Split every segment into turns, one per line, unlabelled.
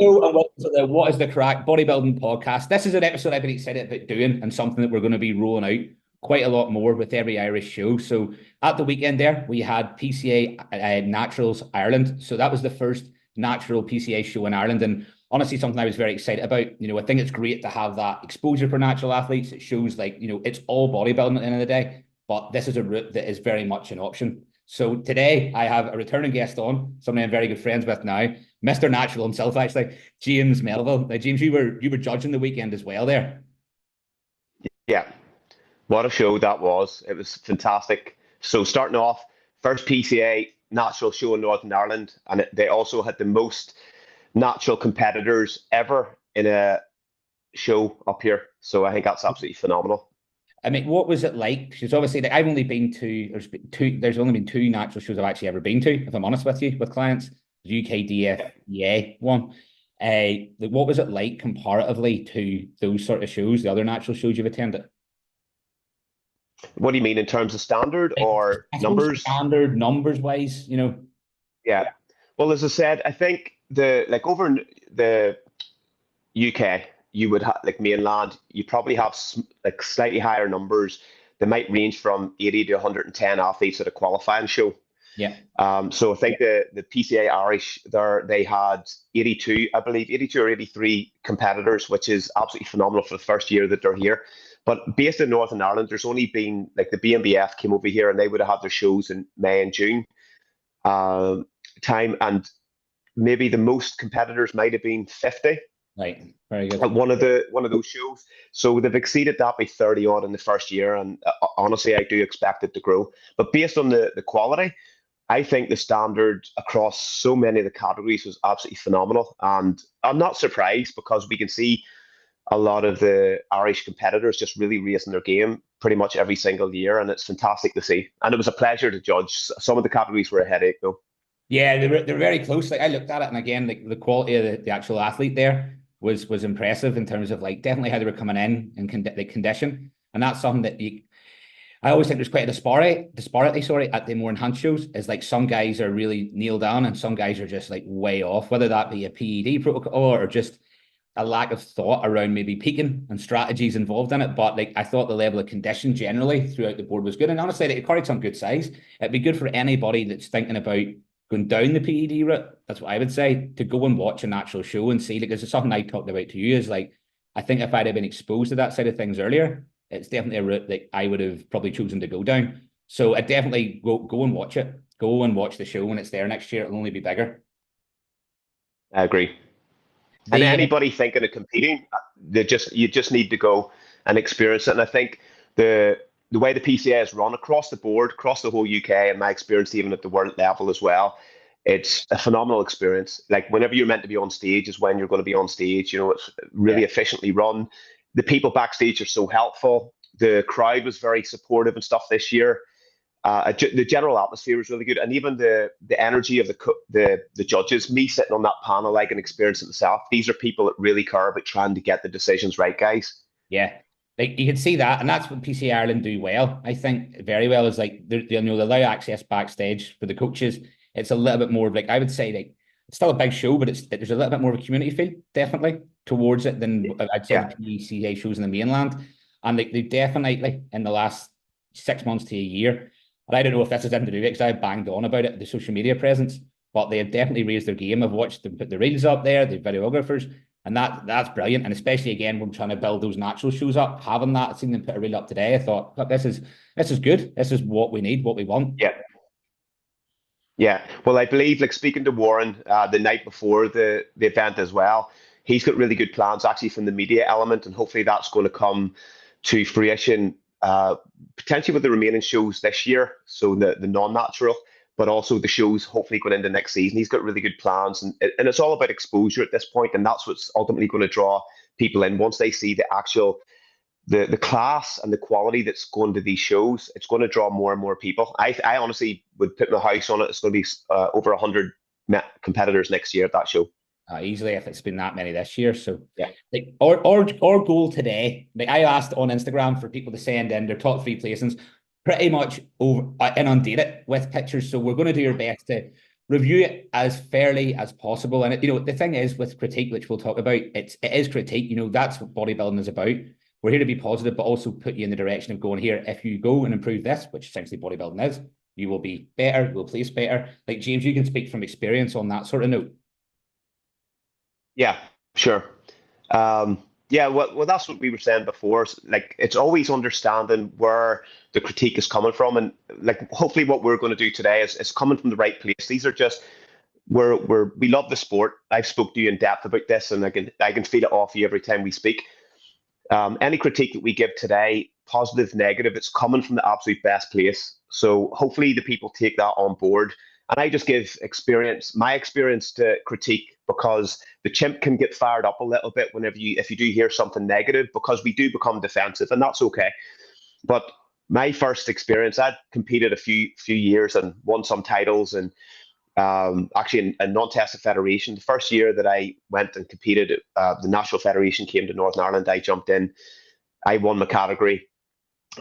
Hello and welcome to the What is the Crack Bodybuilding podcast. This is an episode I've been excited about doing and something that we're going to be rolling out quite a lot more with every Irish show. So at the weekend there, we had PCA Naturals Ireland. So that was the first natural PCA show in Ireland. And honestly, something I was very excited about. I think it's great to have that exposure for natural athletes. It shows it's all bodybuilding at the end of the day, but this is a route that is very much an option. So today I have a returning guest on, somebody I'm very good friends with now, Mr. Natural himself, actually, James Melville. Now, James, you were judging the weekend as well there.
Yeah, what a show that was. It was fantastic. So starting off, first PCA natural show in Northern Ireland, and they also had the most natural competitors ever in a show up here. So I think that's absolutely phenomenal.
I mean, what was it like? Because obviously, I've only been to there's only been two natural shows I've actually ever been to, if I'm honest with you, with clients. The UKDFEA one. What was it like comparatively to those sort of shows, the other natural shows you've attended?
What do you mean in terms of standard
Like,
or
I suppose
numbers?
standard numbers wise.
Yeah. Well, as I said, I think over in the UK, you would have like mainland, you probably have like slightly higher numbers. They might range from 80 to 110 athletes at a qualifying show.
Yeah.
So I think the PCA Irish there they had 82, I believe, 82 or 83 competitors, which is absolutely phenomenal for the first year that they're here. But based in Northern Ireland, there's only been like the BNBF came over here and they would have had their shows in May and June um, time, and maybe the most competitors might have been 50
Right. Very
at
good.
one of those shows. So they've exceeded that by 30 odd in the first year, and honestly, I do expect it to grow. But based on the quality, I think the standard across so many of the categories was absolutely phenomenal. And I'm not surprised because we can see a lot of the Irish competitors just really raising their game pretty much every single year. And it's fantastic to see. And it was a pleasure to judge. Some of the categories were a headache, though.
Yeah, they're very close. Like I looked at it, and again, like the quality of the actual athlete there was impressive in terms of like definitely how they were coming in and condition, and that's something that I always think there's quite a disparity, sorry, at the more enhanced shows. Is like some guys are really nailed down, and some guys are just like way off, whether that be a PED protocol or just a lack of thought around maybe peaking and strategies involved in it. But like I thought the level of condition generally throughout the board was good, and honestly, the Craic on good size. It'd be good for anybody that's thinking about going down the PED route. That's what I would say, to go and watch a natural show and see. Like, this is something I talked about to you. Is like, I think if I'd have been exposed to that side of things earlier, it's definitely a route that I would have probably chosen to go down. So I definitely go and watch it. Go and watch the show when it's there next year. It'll only be bigger.
I agree. And
The
anybody thinking of competing, you just need to go and experience it. And I think the way the PCA is run across the board, across the whole UK, and my experience even at the world level as well, it's a phenomenal experience. Like whenever you're meant to be on stage is when you're going to be on stage. It's really
yeah,
efficiently run. The people backstage are so helpful. The crowd was very supportive and stuff this year. The general atmosphere was really good, and even the energy of the judges. Me sitting on that panel, I can experience it myself. These are people that really care about trying to get the decisions right, guys.
yeah. Like you can see that, and that's what PCA Ireland do well. I think very well is like they allow access backstage for the coaches. It's a little bit more of like I would say like it's still a big show, but there's a little bit more of a community feel definitely towards it than I'd say the
Yeah,
PCA shows in the mainland. And like they definitely in the last 6 months to a year, and I don't know if this has anything to do with it because I banged on about it, the social media presence, but they have definitely raised their game. I've watched them put the reels up there, the videographers, and that's brilliant. And especially again when trying to build those natural shows up, having that, seeing them put a reel up today, I thought, look, this is good. This is what we need, what we want.
yeah. Yeah, well, I believe, like speaking to Warren the night before the event as well, he's got really good plans actually from the media element, and hopefully that's going to come to fruition potentially with the remaining shows this year, so the non-natural, but also the shows hopefully going into next season. He's got really good plans, and it's all about exposure at this point, and that's what's ultimately going to draw people in once they see the actual the class and the quality that's going to these shows. It's going to draw more and more people. I honestly would put my house on it. It's going to be over 100 competitors next year at that show.
Easily if it's been that many this year. So
Yeah,
like our goal today, like I asked on Instagram for people to send in their top three placings, pretty much over inundate it with pictures. So we're going to do our best to review it as fairly as possible. And the thing is with critique, which we'll talk about, it is critique. That's what bodybuilding is about. We're here to be positive, but also put you in the direction of going here. If you go and improve this, which essentially bodybuilding is, you will be better, you will place better. Like James, you can speak from experience on that sort of note.
Yeah, sure. Yeah, well, that's what we were saying before. Like, it's always understanding where the critique is coming from, and like, hopefully, what we're going to do today is coming from the right place. These are just we love the sport. I've spoke to you in depth about this, and I can feel it off you every time we speak. Any critique that we give today, positive, negative, it's coming from the absolute best place. So hopefully the people take that on board. And I just give my experience to critique, because the chimp can get fired up a little bit if you do hear something negative, because we do become defensive, and that's okay. But my first experience, I'd competed a few years and won some titles, and actually in non-tested federation. The first year that I went and competed, the National Federation came to Northern Ireland. I jumped in, I won my category,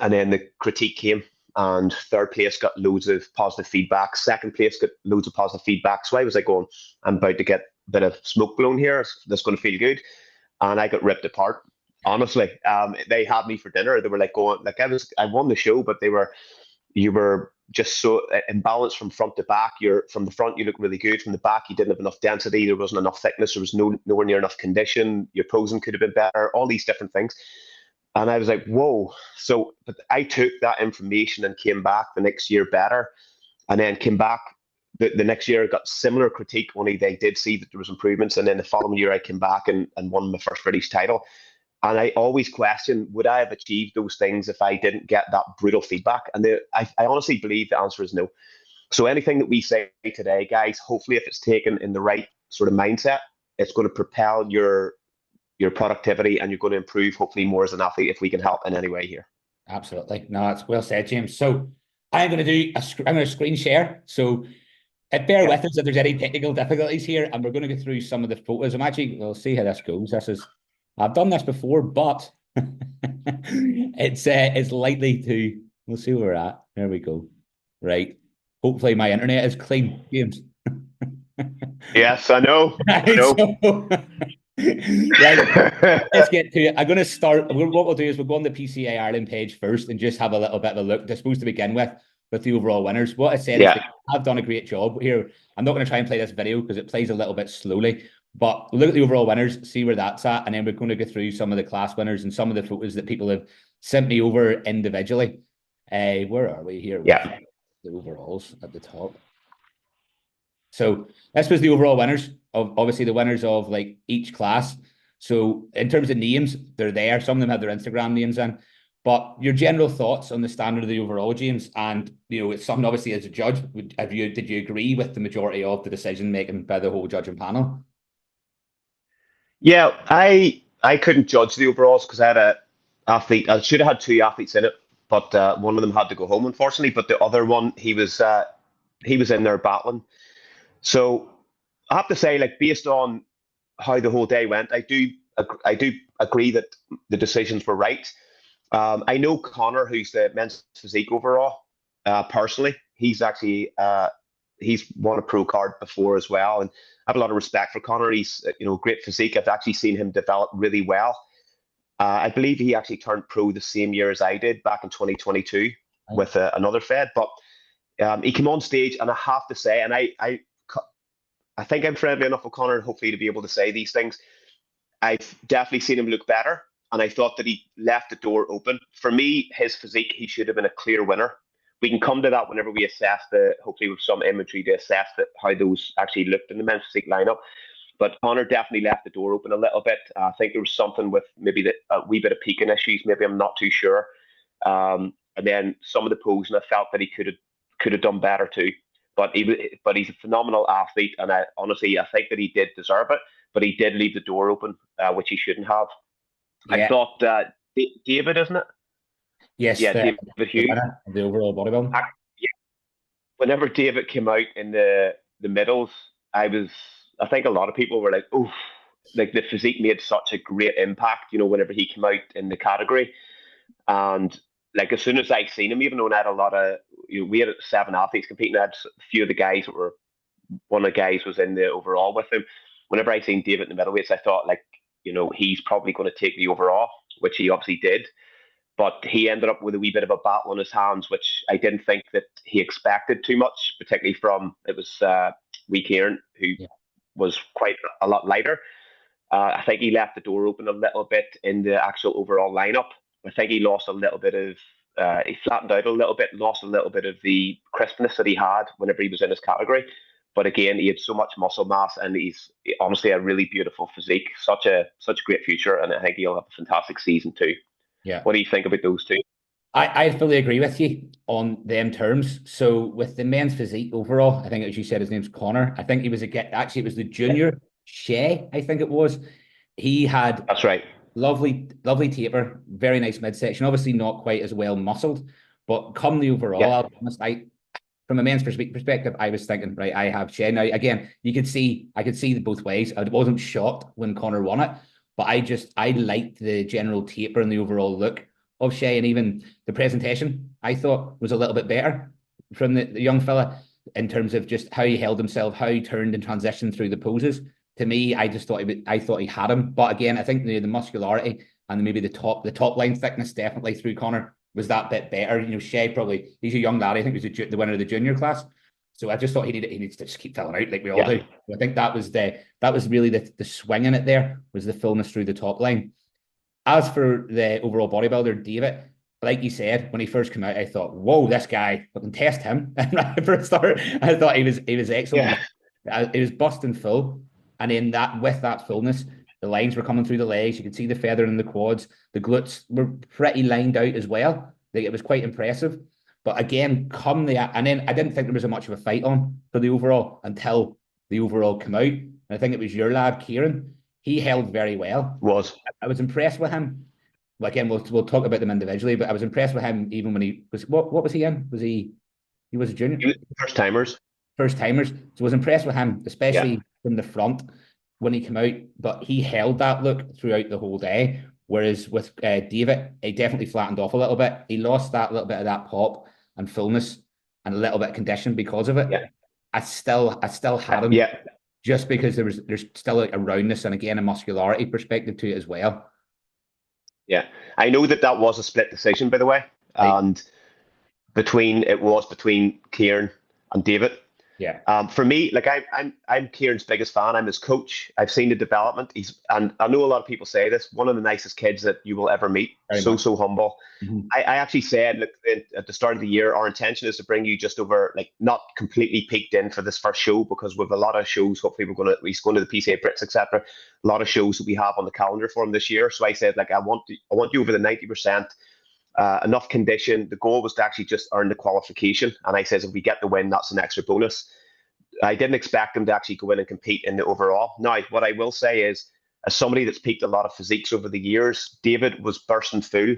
and then the critique came, and third place got loads of positive feedback. Second place got loads of positive feedback. So I was like going, I'm about to get a bit of smoke blown here. That's going to feel good. And I got ripped apart. Honestly, they had me for dinner. They were like going, like I won the show, but you were just so imbalanced from front to back. From the front, you look really good. From the back, you didn't have enough density. There wasn't enough thickness. There was nowhere near enough condition. Your posing could have been better. All these different things. And I was like, whoa. So, but I took that information and came back the next year better, and then came back the next year, got similar critique, only they did see that there was improvements. And then the following year, I came back and won my first British title. And I always question, would I have achieved those things if I didn't get that brutal feedback? And I honestly believe the answer is no. So anything that we say today, guys, hopefully if it's taken in the right sort of mindset, it's going to propel your productivity, and you're going to improve hopefully more as an athlete if we can help in any way here.
Absolutely. No, that's well said, James. So I'm going to screen share. So bear with us if there's any technical difficulties here, and we're going to go through some of the photos. We'll see how this goes. I've done this before, but it's likely to. We'll see where we're at. There we go. Right. Hopefully my internet is clean, James.
Yes, I know.
Right, let's get to it. I'm going to start. What we'll do is we'll go on the PCA Ireland page first and just have a little bit of a look. I suppose to begin with the overall winners. What I said is I've done a great job here. I'm not going to try and play this video because it plays a little bit slowly. But look at the overall winners, see where that's at, and then we're going to go through some of the class winners and some of the photos that people have sent me over individually. Where are we here?
Yeah.
The overalls at the top. So this was the overall winners of obviously the winners of like each class. So in terms of names, they're there. Some of them have their Instagram names in. But your general thoughts on the standard of the overall, James, and it's something obviously as a judge. Did you agree with the majority of the decision making by the whole judging panel?
Yeah, I couldn't judge the overalls because I had a athlete. I should have had two athletes in it, but one of them had to go home, unfortunately. But the other one, he was in there battling. So I have to say, like, based on how the whole day went, I do agree that the decisions were right. I know Connor, who's the men's physique overall, personally. He's actually he's won a pro card before as well, and I have a lot of respect for Connor. He's great physique. I've actually seen him develop really well. I believe he actually turned pro the same year as I did back in 2022 with another fed. But he came on stage, and I have to say, and I think I'm friendly enough with Connor, hopefully, to be able to say these things. I've definitely seen him look better, and I thought that he left the door open. For me, his physique, he should have been a clear winner. We can come to that whenever we assess hopefully with some imagery to assess how those actually looked in the men's physique lineup. But Connor definitely left the door open a little bit. I think there was something with maybe a wee bit of peaking issues. Maybe I'm not too sure. And then some of the posing, I felt that he could have done better too. But he's a phenomenal athlete, and I think that he did deserve it. But he did leave the door open, which he shouldn't have. Yeah. I thought David, isn't it?
Yes.
Yeah, David Hughes.
The overall bodybuilding.
Whenever David came out in the middles, I think a lot of people were like, "Oh, like the physique made such a great impact." Whenever he came out in the category, and like as soon as I seen him, even though I had a lot of, we had 7 athletes competing, I had a few of the guys that were one of the guys was in the overall with him. Whenever I seen David in the middleweights, I thought, like, he's probably going to take the overall, which he obviously did. But he ended up with a wee bit of a battle on his hands, which I didn't think that he expected too much, particularly from, it was wee Kieran, who was quite a lot lighter. I think he left the door open a little bit in the actual overall lineup. I think he lost a little bit of, he flattened out a little bit, lost a little bit of the crispness that he had whenever he was in his category. But again, he had so much muscle mass, and he's honestly a really beautiful physique, such a great future, and I think he'll have a fantastic season too.
Yeah.
What do you think about those two?
I fully agree with you on them terms. So with the men's physique overall, I think as you said, his name's Connor. I think he was actually it was the junior Shea, I think it was. He had
That's right.
Lovely taper, very nice midsection. Obviously not quite as well muscled, but come the overall, I'll be honest, from a men's perspective, I was thinking, right, I have Shea. Now, again, I could see both ways. I wasn't shocked when Connor won it, but I liked the general taper and the overall look of Shea, and even the presentation, I thought was a little bit better from the young fella in terms of just how he held himself, how he turned and transitioned through the poses. To me, I just thought he had him. But again, I think the muscularity and maybe the top line thickness definitely through Connor was that bit better. Shea probably, he's a young lad. I think he was the winner of the junior class. So I just thought he needs to just keep filling out like we all do. So I think that was really the swing in it there, was the fullness through the top line. As for the overall bodybuilder, David, like you said, when he first came out, I thought, whoa, this guy, I can test him. And right for a start, I thought he was excellent. Yeah. He was busting full. And in with that fullness, the lines were coming through the legs. You could see the feather in the quads. The glutes were pretty lined out as well. It was quite impressive. But again, and then I didn't think there was much of a fight on for the overall until the overall came out. And I think it was your lad, Kieran. He held very well. I was impressed with him. Well, again, we'll talk about them individually, but I was impressed with him even when he was, what was he in? He was a junior?
First timers.
So I was impressed with him, especially from the front when he came out, but he held that look throughout the whole day. Whereas with David, he definitely flattened off a little bit. He lost that little bit of that pop and fullness and a little bit of condition because of it.
Yeah.
I still had him.
Yeah.
Just because there's still like a roundness and again a muscularity perspective to it as well.
Yeah, I know that was a split decision, by the way, and between Kieran and David.
Yeah.
For me, like I'm Kieran's biggest fan. I'm his coach. I've seen the development. And I know a lot of people say this, one of the nicest kids that you will ever meet. So humble. Mm-hmm. I actually said, look, at the start of the year, our intention is to bring you just over, like, not completely peaked in for this first show, because with a lot of shows, hopefully he's going to the PCA Brits, etc. A lot of shows that we have on the calendar for him this year. So I said, like, I want you over the 90%. Enough condition. The goal was to actually just earn the qualification. And I says, if we get the win, that's an extra bonus. I didn't expect him to actually go in and compete in the overall. Now, what I will say is, as somebody that's peaked a lot of physiques over the years, David was bursting full.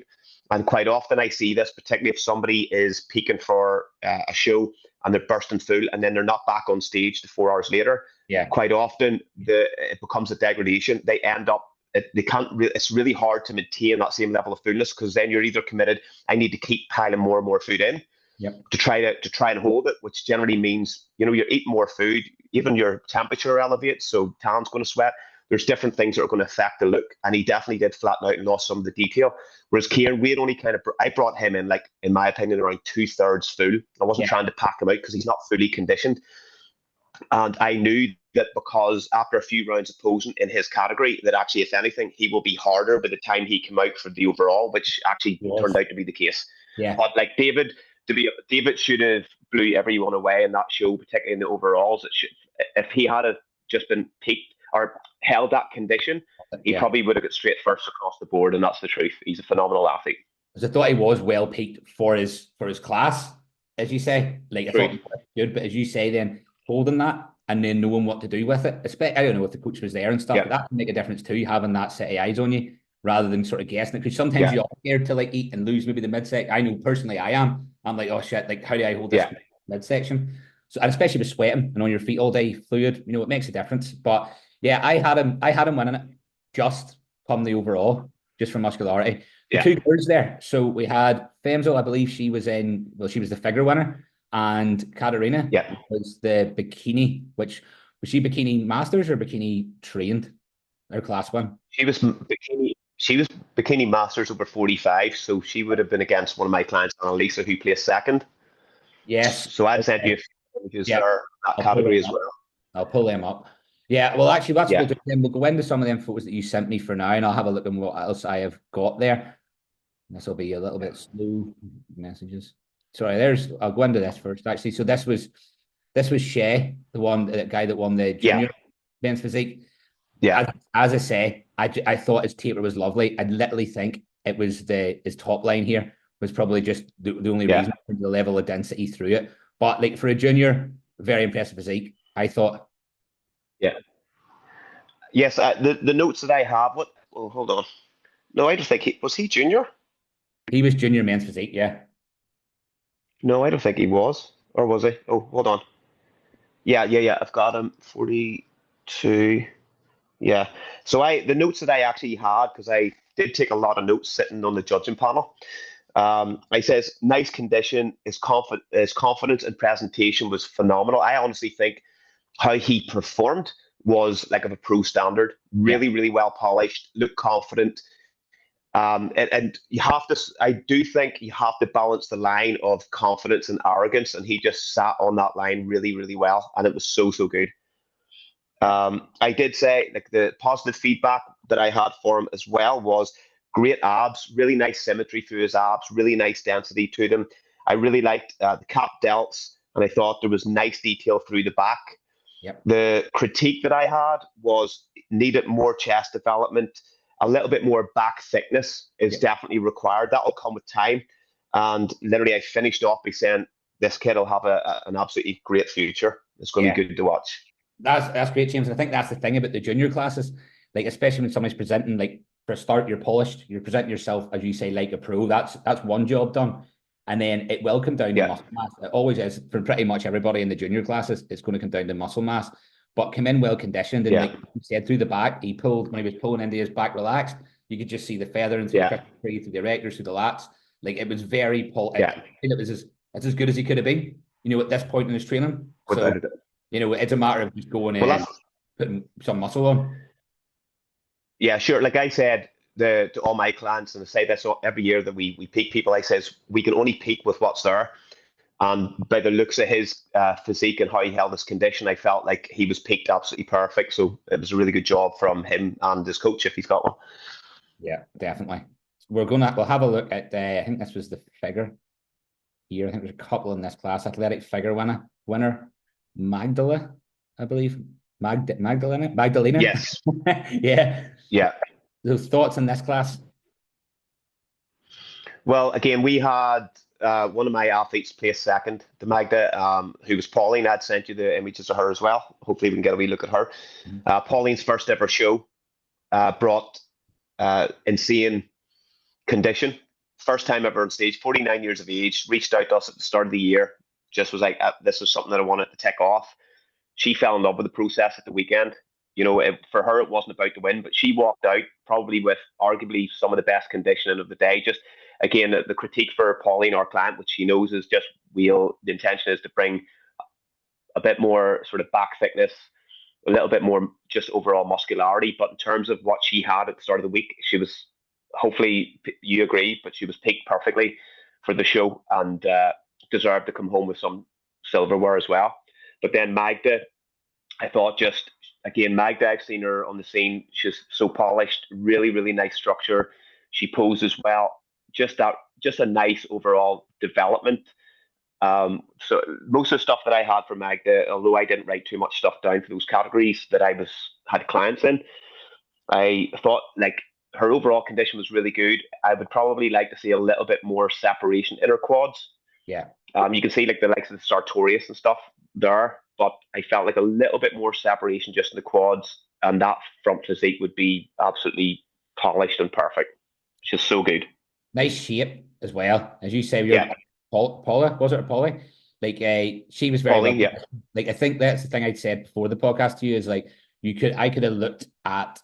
And quite often I see this, particularly if somebody is peaking for a show and they're bursting full and then they're not back on stage to 4 hours later.
Yeah.
Quite often it becomes a degradation. They end up, it's really hard to maintain that same level of fullness, because then you're either committed, I need to keep piling more and more food in to try and hold it, which generally means, you're eating more food, even your temperature elevates, so tan's going to sweat. There's different things that are going to affect the look, and he definitely did flatten out and lost some of the detail. Whereas Kieran, we had only I brought him in, like, in my opinion, around 2/3 full. I wasn't trying to pack him out because he's not fully conditioned. And I knew that because after a few rounds of posing in his category, that actually, if anything, he will be harder by the time he came out for the overall, which actually turned out to be the case.
Yeah.
But like David should have blew everyone away in that show, particularly in the overalls. If he had just been peaked or held that condition, he probably would have got straight first across the board, and that's the truth. He's a phenomenal athlete.
Because I thought he was well peaked for his class, as you say. Like, I thought he was good, but as you say, then holding that and then knowing what to do with it. I don't know if the coach was there and stuff, but that can make a difference too, having that set of eyes on you rather than sort of guessing it. Because sometimes you're scared to like eat and lose maybe the midsection. I know personally I am. I'm like, oh shit, like, how do I hold this midsection? So, and especially with sweating and on your feet all day, fluid, it makes a difference. But yeah, I had him winning it just from the overall, just for muscularity. The two girls there. So we had Femzo, I believe she was the figure winner. and Katarina
Yeah.
was the bikini, which was she bikini masters or bikini trained, or class one?
She was bikini masters over 45, so she would have been against one of my clients, Annalisa, who placed second.
Yes.
So I'd send you
Okay.
a few images
Yeah.
there, that
I'll pull
category
them
as
up.
well.
I'll pull them up. Yeah, well, actually, that's what
Yeah.
we'll do. Then we'll go into some of them photos that you sent me for now, and I'll have a look at what else I have got there. This will be a little bit slow messages. Sorry, I'll go into this first, actually. So this was Shay, the guy that won the
Yeah.
junior men's physique.
Yeah.
As I say, I thought his taper was lovely. I literally think it was his top line here was probably just the only
Yeah.
reason, the level of density through it. But like for a junior, very impressive physique. I thought.
Yeah. Yes, the notes that I have, what, oh, hold on. No, I don't think was he junior?
He was junior men's physique, yeah.
No, I don't think he was. Or was he? Oh, hold on. Yeah. I've got him 42. Yeah. So the notes that I actually had, because I did take a lot of notes sitting on the judging panel. I says nice condition, his confidence and presentation was phenomenal. I honestly think how he performed was like of a pro standard.
Yeah.
Really, really well polished, looked confident. And you have to, I do think you have to balance the line of confidence and arrogance, and he just sat on that line really, really well, and it was so, so good. I did say like the positive feedback that I had for him as well was great abs, really nice symmetry through his abs, really nice density to them. I really liked the cap delts, and I thought there was nice detail through the back.
Yep.
The critique that I had was needed more chest development, a little bit more back thickness is definitely required. That will come with time. And literally, I finished off by saying this kid will have an absolutely great future. It's going to be good to watch.
That's great, James. And I think that's the thing about the junior classes, like especially when somebody's presenting, like for a start, you're polished, you're presenting yourself as you say, like a pro. That's one job done, and then it will come down to muscle mass. It always is for pretty much everybody in the junior classes. It's going to come down to muscle mass, but come in well conditioned and like you said through the back, he pulled when he was pulling into his back relaxed. You could just see the feathering through the through the erectors, through the lats. Like it was very it was as good as he could have been. You know, at this point in his training. So. You know, it's a matter of just going in and putting some muscle on.
Yeah, sure. Like I said to all my clients, and I say this every year that we peak people, I says we can only peak with what's there. And by the looks of his physique and how he held his condition, I felt like he was peaked absolutely perfect. So it was a really good job from him and his coach if he's got one.
Yeah, definitely. We'll have a look at I think this was the figure here. I think there's a couple in this class. Athletic figure winner. Magdalena, I believe. Magdalena.
Yes.
Yeah. Those thoughts in this class?
Well, again, we had one of my athletes place second, the Magda, who was Pauline. I'd sent you the images of her as well. Hopefully, we can get a wee look at her. Pauline's first ever show brought insane condition. First time ever on stage, 49 years of age, reached out to us at the start of the year. Just was like, this was something that I wanted to tick off. She fell in love with the process at the weekend. You know, for her, it wasn't about to win, but she walked out probably with arguably some of the best conditioning of the day. Just again, the critique for Pauline, our client, which she knows is just the intention is to bring a bit more sort of back thickness, a little bit more just overall muscularity. But in terms of what she had at the start of the week, she was, hopefully you agree, but she was peaked perfectly for the show and deserved to come home with some silverware as well. But then Magda, I thought just, again, Magda, I've seen her on the scene. She's so polished, really, really nice structure. She poses well. Just a nice overall development. So most of the stuff that I had for Magda, although I didn't write too much stuff down for those categories that I had clients in, I thought like her overall condition was really good. I would probably like to see a little bit more separation in her quads.
Yeah.
You can see like the likes of the Sartorius and stuff there, but I felt like a little bit more separation just in the quads, and that front physique would be absolutely polished and perfect. It's just so good.
Nice shape as well, as you say. Paula, was it or Polly? Like, she was very
Pauline,
well. Like, I think that's the thing I'd said before the podcast to you is like I could have looked at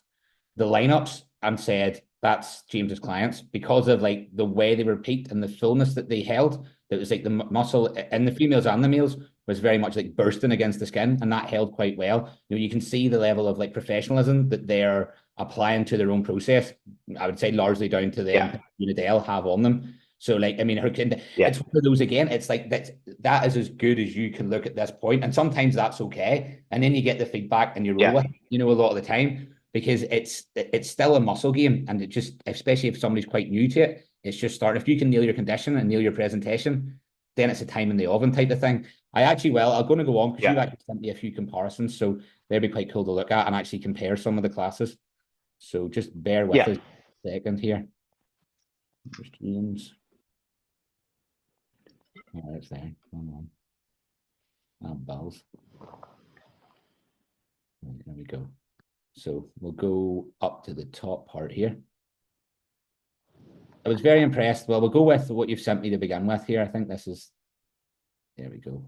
the lineups and said that's James's clients because of like the way they were peaked and the fullness that they held. that was like the muscle in the females and the males was very much like bursting against the skin, and that held quite well. You can see the level of like professionalism that they're applying to their own process. I would say largely down to the impact they'll have on them. So, like, I mean, it's one of those again. It's like that is as good as you can look at this point, and sometimes that's okay. And then you get the feedback and you roll with it, a lot of the time, because it's still a muscle game, and it just, especially if somebody's quite new to it, it's just starting. If you can nail your condition and nail your presentation, then it's a time in the oven type of thing. I'm going to go on because you actually sent me a few comparisons, so they'd be quite cool to look at and actually compare some of the classes. So just bear with us a second here. Just James. Oh, it's there. Come on. Balls. There we go. So we'll go up to the top part here. I was very impressed. Well, we'll go with what you've sent me to begin with here. I think this is, there we go.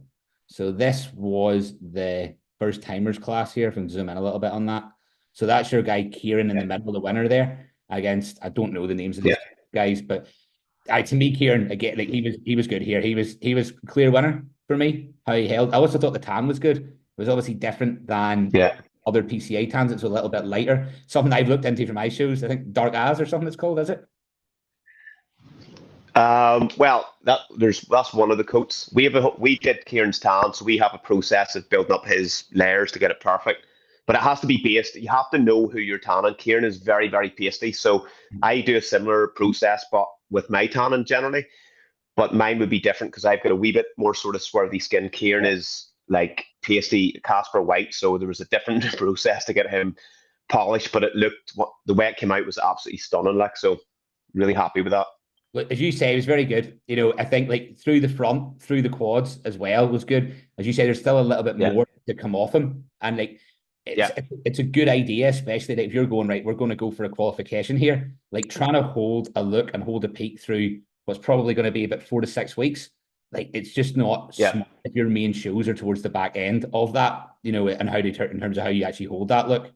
So this was the first timers class here. If we can zoom in a little bit on that. So that's your guy Kieran in the middle, the winner there against, I don't know the names of these guys, but to me, Kieran, again, like he was good here. He was clear winner for me. How he held. I also thought the tan was good. It was obviously different than other PCA tans. It's a little bit lighter. Something I've looked into for my shows. I think Dark As or something it's called, is it?
Well, that's one of the coats. We did Kieran's tan, so we have a process of building up his layers to get it perfect. But it has to be based. You have to know who you're tanning. Kieran is very, very pasty, so I do a similar process, but with my tanning generally. But mine would be different because I've got a wee bit more sort of swarthy skin. Kieran is like pasty Casper white, so there was a different process to get him polished. But the way it came out was absolutely stunning. Like, so really happy with that.
As you say, it was very good. I think like through the front, through the quads as well was good. As you say, there's still a little bit more to come off him, and like it's a good idea, especially like if you're going right, we're going to go for a qualification here. Like trying to hold a look and hold a peak through what's probably going to be about 4 to 6 weeks. Like it's just not smart if your main shows are towards the back end of that, and how they turn in terms of how you actually hold that look.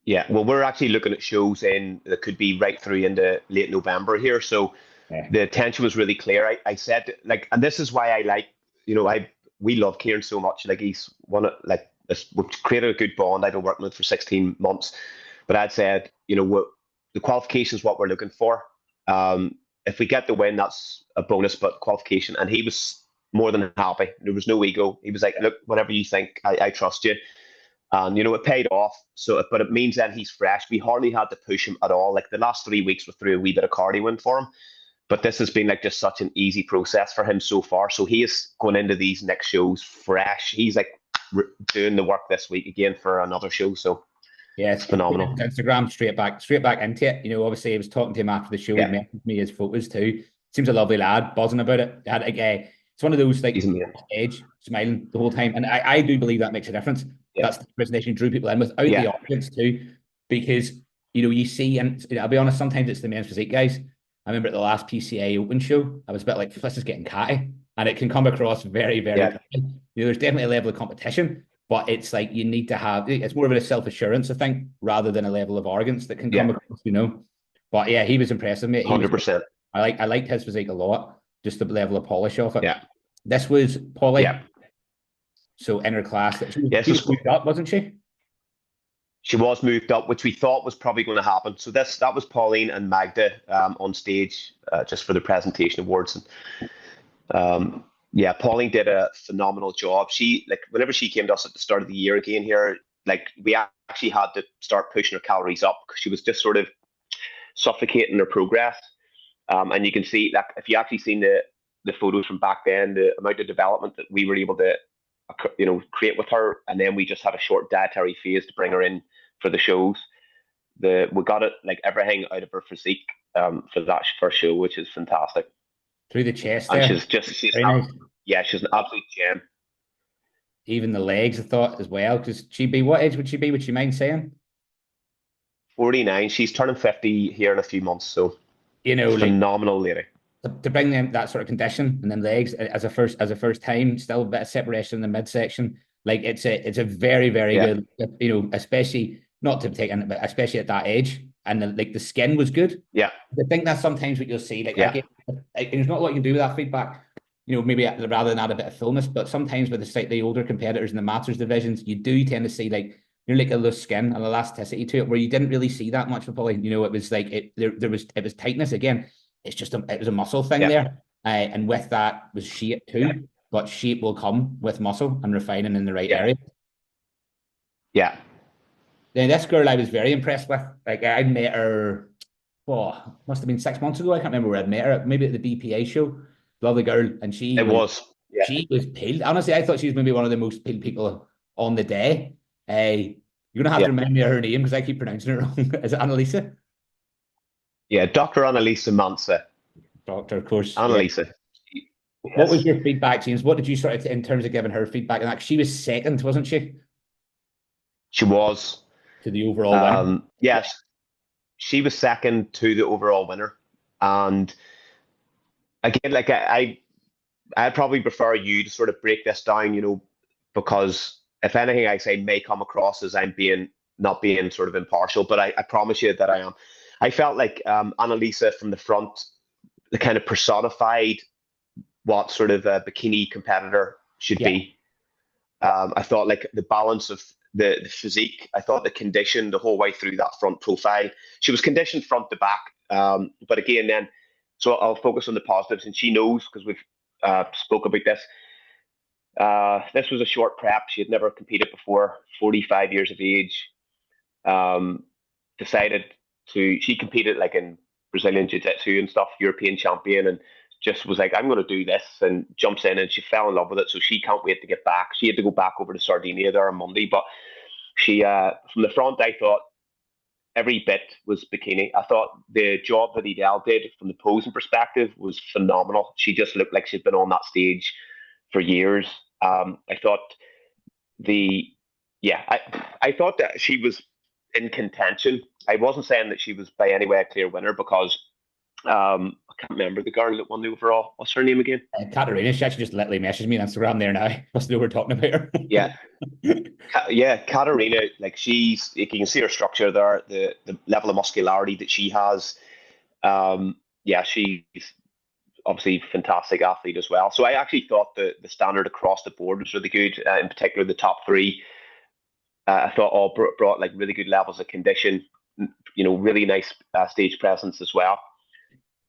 Yeah, well, we're actually looking at shows that could be right through into late November here. So the attention was really clear. I said, like, and this is why I like, we love Kieran so much. Like he's we've created a good bond. I've been working with for 16 months, but I'd said, the qualification is what we're looking for. If we get the win, that's a bonus, but qualification. And he was more than happy. There was no ego. He was like, look, whatever you think, I trust you. And, it paid off. But it means that he's fresh. We hardly had to push him at all. Like the last 3 weeks, we threw a wee bit of cardio in for him. But this has been like just such an easy process for him so far. So he is going into these next shows fresh. He's like doing the work this week again for another show. So yeah, it's phenomenal.
Instagram straight back into it. Obviously I was talking to him after the show. He messaged me his photos too. Seems a lovely lad, buzzing about it. It's one of those like edge, smiling the whole time. And I do believe that makes a difference. That's the presentation drew people in without the audience too, because you see, and I'll be honest, sometimes it's the men's physique guys. I remember at the last PCA Open show, I was a bit like, this is getting catty, and it can come across very, very. There's definitely a level of competition, but it's like you need to have. It's more of a self-assurance, I think, rather than a level of arrogance that can come across. But yeah, he was impressive, mate.
100%.
I liked his physique a lot. Just the level of polish of it. Yeah. This was Polly. Yeah. So in her class, she was moved up, wasn't she?
She was moved up, which we thought was probably going to happen. So that was Pauline and Magda on stage just for the presentation awards. And Pauline did a phenomenal job. Whenever she came to us at the start of the year again here, we actually had to start pushing her calories up because she was just sort of suffocating her progress. And you can see, if you actually seen the photos from back then, the amount of development that we were able to create with her, and then we just had a short dietary phase to bring her in for the shows. We got it everything out of her physique for that first show, which is fantastic.
Through the chest,
and
there.
she's an absolute gem.
Even the legs, I thought as well, because what age would she be? Would you mind saying?
49. She's turning 50 here in a few months, so phenomenal lady.
To bring them that sort of condition and then legs as a first time, still a bit of separation in the midsection. It's a very, very good, especially not to take in, but especially at that age. and the skin was good.
Yeah.
I think that's sometimes what you'll see. Like,
Yeah.
again, there's not a lot you can do with that feedback. Maybe rather than add a bit of fullness, but sometimes with the slightly older competitors in the masters divisions, you do tend to see like like a loose skin and elasticity to it, where you didn't really see that much with Polly. It was like there was tightness again. It's just it was a muscle thing there, and with that was shape too. But shape will come with muscle and refining in the right area.
Yeah.
Then this girl I was very impressed with. Like, I met her, must have been 6 months ago. I can't remember where I met her. Maybe at the BPA show. Lovely girl, and she was peeled. Honestly, I thought she was maybe one of the most peeled people on the day. You're gonna have to remind me of her name because I keep pronouncing it wrong. Is it Annalisa?
Yeah, Dr. Annalisa Mansa.
Doctor, of course.
Annalisa.
Yeah. What was your feedback, James? What did you sort of, in terms of giving her feedback? And she was second, wasn't she?
She was.
To the overall winner.
Yes, she was second to the overall winner. And again, like I'd probably prefer you to sort of break this down, because if anything I say may come across as I'm not being sort of impartial, but I promise you that I am. I felt like Annalisa from the front, the kind of personified what sort of a bikini competitor should be. I thought like the balance of the physique, I thought the condition the whole way through that front profile. She was conditioned front to back. But again, so I'll focus on the positives, and she knows because we've spoke about this. This was a short prep. She had never competed before, 45 years of age. She competed like in Brazilian Jiu-Jitsu and stuff, European champion, and just was like, I'm going to do this, and jumps in, and she fell in love with it. So she can't wait to get back. She had to go back over to Sardinia there on Monday, but she, from the front, I thought every bit was bikini. I thought the job that Edel did from the posing perspective was phenomenal. She just looked like she'd been on that stage for years. I thought I thought that she was in contention. I wasn't saying that she was by any way a clear winner because I can't remember the girl that won the overall. What's her name again?
Katarina. She actually just literally messaged me on Instagram there now. Must know we're talking about her.
Katarina, like you can see her structure there, the level of muscularity that she has. She's obviously a fantastic athlete as well. So I actually thought the standard across the board was really good. In particular, the top three, I thought all brought like really good levels of condition. Really nice stage presence as well.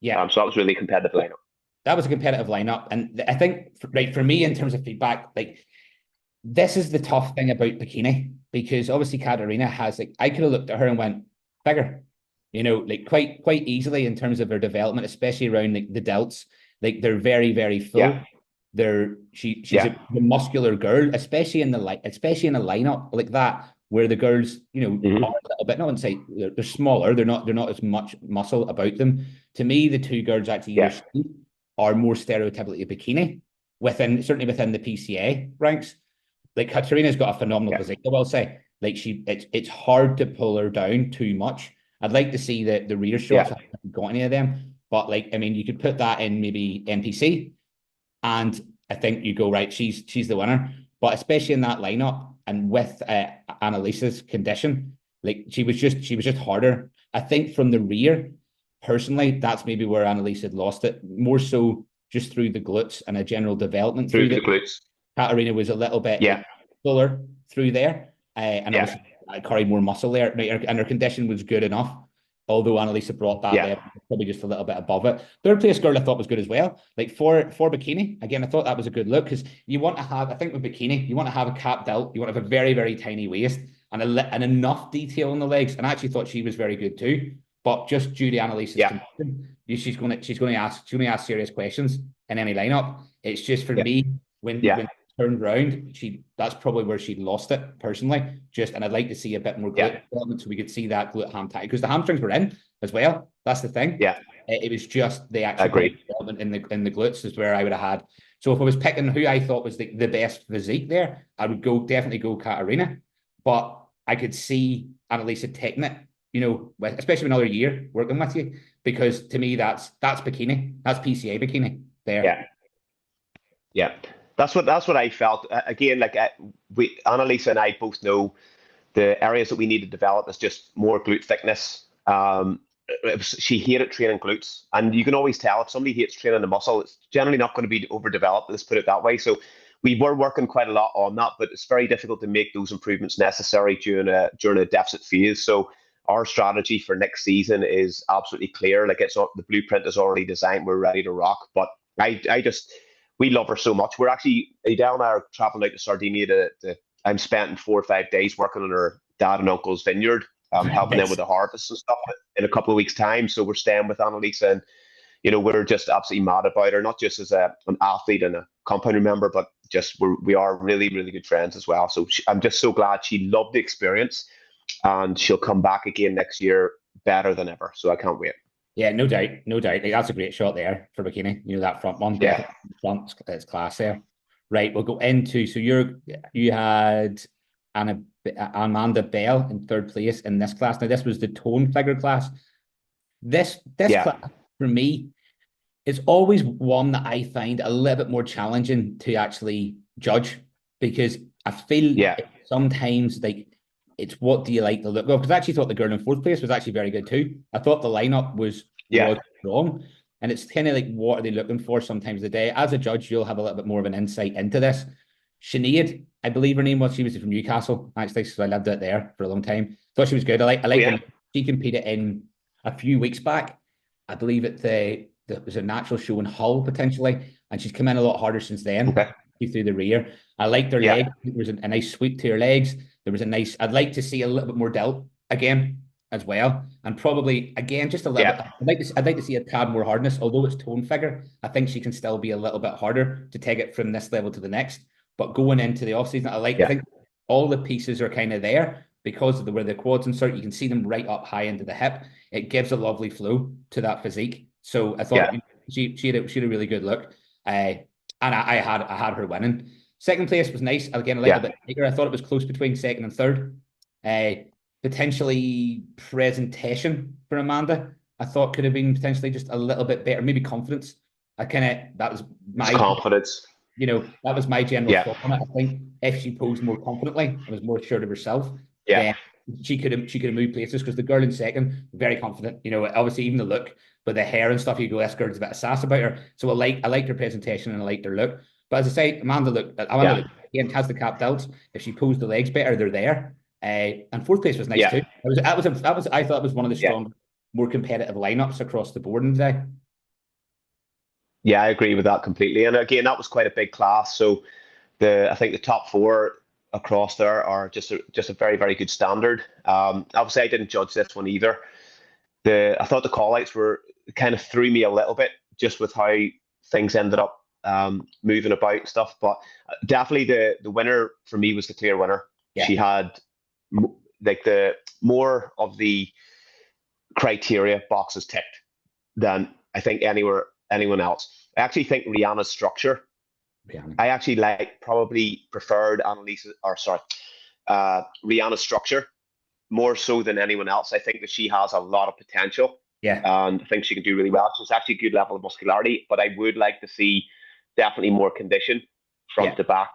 Yeah.
So that was really a competitive lineup.
That was a competitive lineup. And I think, for me, in terms of feedback, like, this is the tough thing about bikini, because obviously Katarina has, like, I could have looked at her and went, bigger, like quite easily in terms of her development, especially around like the delts. Like, they're very, very full. Yeah. She's a muscular girl, especially in a lineup like that, where the girls, are a little bit, not to say they're smaller, they're not as much muscle about them. To me, the two girls actually are more stereotypically a bikini certainly within the PCA ranks. Like, Katarina's got a phenomenal physique, I will say. Like, it's hard to pull her down too much. I'd like to see the rear shots. I haven't got any of them, but like, I mean, you could put that in maybe NPC, and I think you go, right, she's the winner. But especially in that lineup, and with Annalisa's condition, like, she was just harder. I think from the rear, personally, that's maybe where Annalisa had lost it, more so just through the glutes and a general development through the glutes. Katarina was a little bit fuller through there, and obviously carried more muscle there, and her condition was good enough. Although Annalisa brought that there, probably just a little bit above it. Third place girl I thought was good as well. Like, for bikini, again, I thought that was a good look, because you want to have, I think with bikini, you want to have a cap delt, you want to have a very, very tiny waist and enough detail on the legs. And I actually thought she was very good too. But just due to Annalisa's condition, she's going to ask serious questions in any lineup. It's just, for me, when turned round, that's probably where she lost it personally. And I'd like to see a bit more glute development, so we could see that glute ham tight, because the hamstrings were in as well. That's the thing. It was just the actual development in the glutes is where I would have had. So if I was picking who I thought was the best physique there, I would definitely go Katarina. But I could see Annalisa taking it, especially another year working with you, because to me that's bikini, that's PCA bikini there.
That's what I felt. Again, like Annalisa and I both know the areas that we need to develop is just more glute thickness. She hated training glutes, and you can always tell if somebody hates training the muscle, it's generally not going to be overdeveloped. Let's put it that way. So we were working quite a lot on that, but it's very difficult to make those improvements necessary during a deficit phase. So our strategy for next season is absolutely clear. Like the blueprint is already designed. We're ready to rock. But we love her so much. We're actually, Adele and I are traveling out to Sardinia I'm spending 4 or 5 days working on her dad and uncle's vineyard, helping them with the harvest and stuff in a couple of weeks' time. So we're staying with Annalisa, and we're just absolutely mad about her, not just as an athlete and a compounding member, but just we are really, really good friends as well. So I'm just so glad she loved the experience, and she'll come back again next year better than ever. So I can't wait.
Yeah, no doubt, no doubt. Like, that's a great shot there for bikini. That front one.
Yeah,
front, it's class there. Right, we'll go into, so you had Amanda Bell in third place in this class. Now, this was the tone figure class. This class, for me, is always one that I find a little bit more challenging to actually judge, because I feel sometimes like it's what do you like the look of? Because I actually thought the girl in fourth place was actually very good too. I thought the lineup was strong. And it's kind of like, what are they looking for sometimes of the day? As a judge, you'll have a little bit more of an insight into this. Sinead, I believe her name was. She was from Newcastle, actually, so I lived out there for a long time. Thought she was good. I like her. She competed in a few weeks back. I believe there was a natural show in Hull, potentially, and she's come in a lot harder since then.
Okay.
Through the rear. I liked her legs. There was a nice sweep to her legs. There was I'd like to see a little bit more delt again as well, and probably again just a little bit. I'd like to see a tad more hardness, although it's tone figure. I think she can still be a little bit harder to take it from this level to the next. But going into the off season, I think all the pieces are kind of there because of where the quads insert. You can see them right up high into the hip. It gives a lovely flow to that physique. So I thought she had a really good look, and I had her winning. Second place was nice. Again, a little bit bigger. I thought it was close between second and third. Potentially presentation for Amanda, I thought could have been potentially just a little bit better, maybe confidence. That was my
confidence.
That was my general thought on it. I think if she posed more confidently and was more assured of herself, then she could have moved places, because the girl in second, very confident. Obviously even the look, but the hair and stuff, you go, this girl's a bit of sass about her. So I liked her presentation and I liked her look. But as I say, Amanda look again, has the cap delts. If she posed the legs better, they're there. And fourth place was nice too. I thought it was one of the stronger, more competitive lineups across the board in the day.
Yeah, I agree with that completely. And again, that was quite a big class. So I think the top four across there are just a very, very good standard. Obviously, I didn't judge this one either. I thought the call-outs kind of threw me a little bit, just with how things ended up moving about and stuff. But definitely the winner for me was the clear winner. Yeah. She had like the more of the criteria boxes ticked than I think anyone else. I actually think Rihanna's structure. I actually probably preferred Rihanna's structure more so than anyone else. I think that she has a lot of potential. Yeah. And I think she can do really well. So it's actually a good level of muscularity, but I would like to see definitely more condition front to back.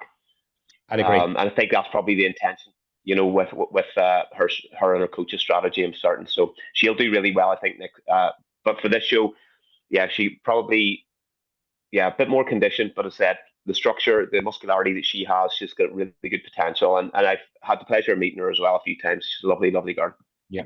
I'd agree.
And I think that's probably the intention, with her and her coach's strategy, I'm certain. So she'll do really well, I think, Nick. But for this show, she probably, a bit more condition, but as I said, the structure, the muscularity that she has, she's got really good potential. And I've had the pleasure of meeting her as well a few times. She's a lovely, lovely girl.
Yeah.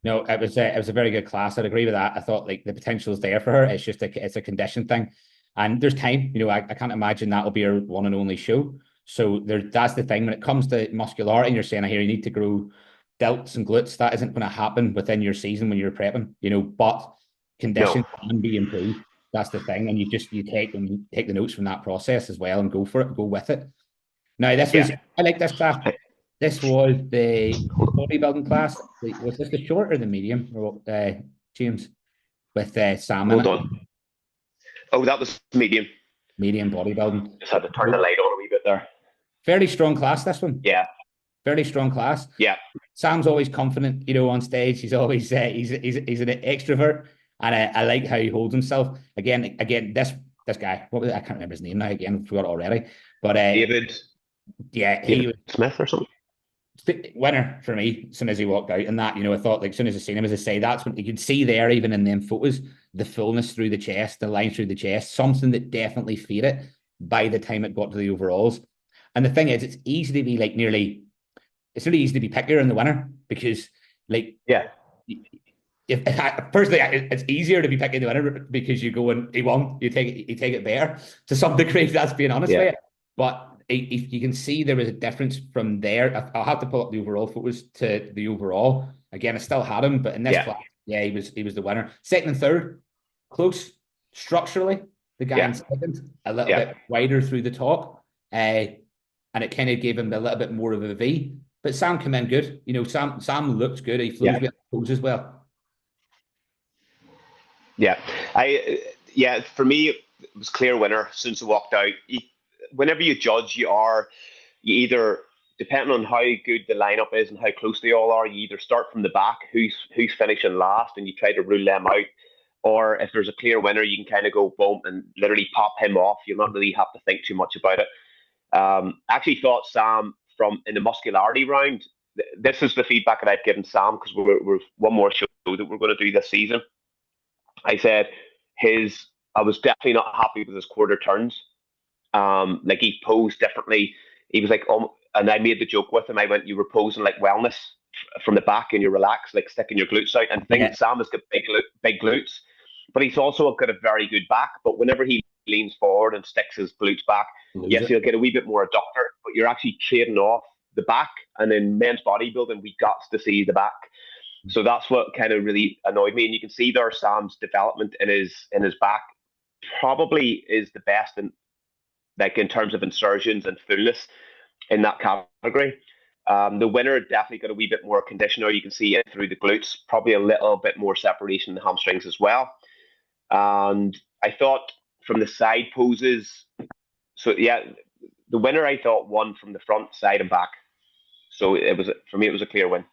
No, it was a very good class. I'd agree with that. I thought like the potential is there for her. It's just it's a condition thing, and there's time. I can't imagine that'll be her one and only show. So that's the thing when it comes to muscularity. And you're saying, I hear you need to grow delts and glutes. That isn't going to happen within your season when you're prepping. But condition can be improved. That's the thing, and you take the notes from that process as well and go for it. Go with it. Now I like this class. This was the bodybuilding class. Was this the short or the medium, or James, with Sam?
Hold on. Oh, that was medium.
Medium bodybuilding.
Just had to turn the light on a wee bit there.
Fairly strong class, this one.
Yeah. Fairly
strong class.
Yeah.
Sam's always confident, on stage. He's always he's an extrovert, and I like how he holds himself. Again, this guy. What was it? I can't remember his name now. Again, I forgot already. But
David.
Yeah,
David Smith or something.
winner for me as soon as he walked out. And that, I thought, like, as soon as I seen him, as I say, that's what you could see there, even in them photos, the fullness through the chest, the line through the chest, something that definitely faded by the time it got to the overalls. And the thing is, it's easy to be like it's really easy to be pickier in the winner because, like, personally, it's easier to be picking the winner because you go and he won, you take it better to some degree. That's being honest with you. But if you can see there was a difference from there, I'll have to pull up the overall photos to the overall. Again, I still had him, but in this class, he was the winner. Second and third, close structurally. The guy in second, a little bit wider through the top, and it kind of gave him a little bit more of a V. But Sam came in good. Sam looks good. He flows with pose as well.
For me, it was clear winner since he walked out. Whenever you judge, you either, depending on how good the lineup is and how close they all are, you either start from the back, who's finishing last, and you try to rule them out. Or if there's a clear winner, you can kind of go boom and literally pop him off. You'll not really have to think too much about it. I actually thought Sam in the muscularity round, this is the feedback that I've given Sam because we're one more show that we're going to do this season. I said I was definitely not happy with his quarter turns. Like he posed differently. He was like, and I made the joke with him. I went, you were posing like wellness from the back and you're relaxed, like sticking your glutes out. And Sam has got big glutes, but he's also got a very good back. But whenever he leans forward and sticks his glutes back, he'll get a wee bit more adductor, but you're actually trading off the back. And in men's bodybuilding, we got to see the back. So that's what kind of really annoyed me. And you can see there Sam's development in his back probably is the best in terms of insertions and fullness in that category. The winner definitely got a wee bit more conditioner. You can see it through the glutes, probably a little bit more separation in the hamstrings as well. And I thought from the side poses, the winner I thought won from the front, side, and back. So for me it was a clear win.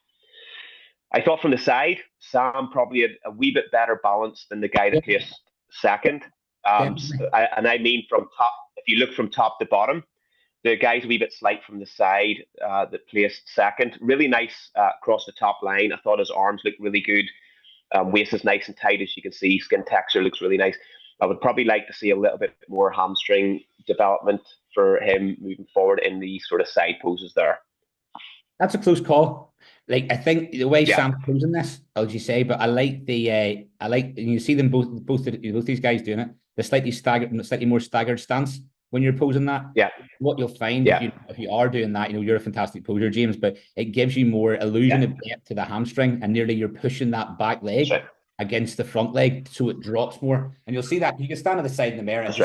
I thought from the side, Sam probably had a wee bit better balance than the guy that placed second. I mean from top, if you look from top to bottom, the guy's a wee bit slight from the side that placed second. Really nice across the top line. I thought his arms looked really good. Waist is nice and tight, as you can see. Skin texture looks really nice. I would probably like to see a little bit more hamstring development for him moving forward in the sort of side poses there.
That's a close call. Like, I think the way Sam's posing this, as you say, but I like and you see them both these guys doing it, the slightly more staggered stance when you're posing that. What you'll find if you are doing that, you're a fantastic poser, James, but it gives you more illusion of depth to the hamstring, and nearly you're pushing that back leg against the front leg, so it drops more. And you'll see that you can stand at the side in the mirror and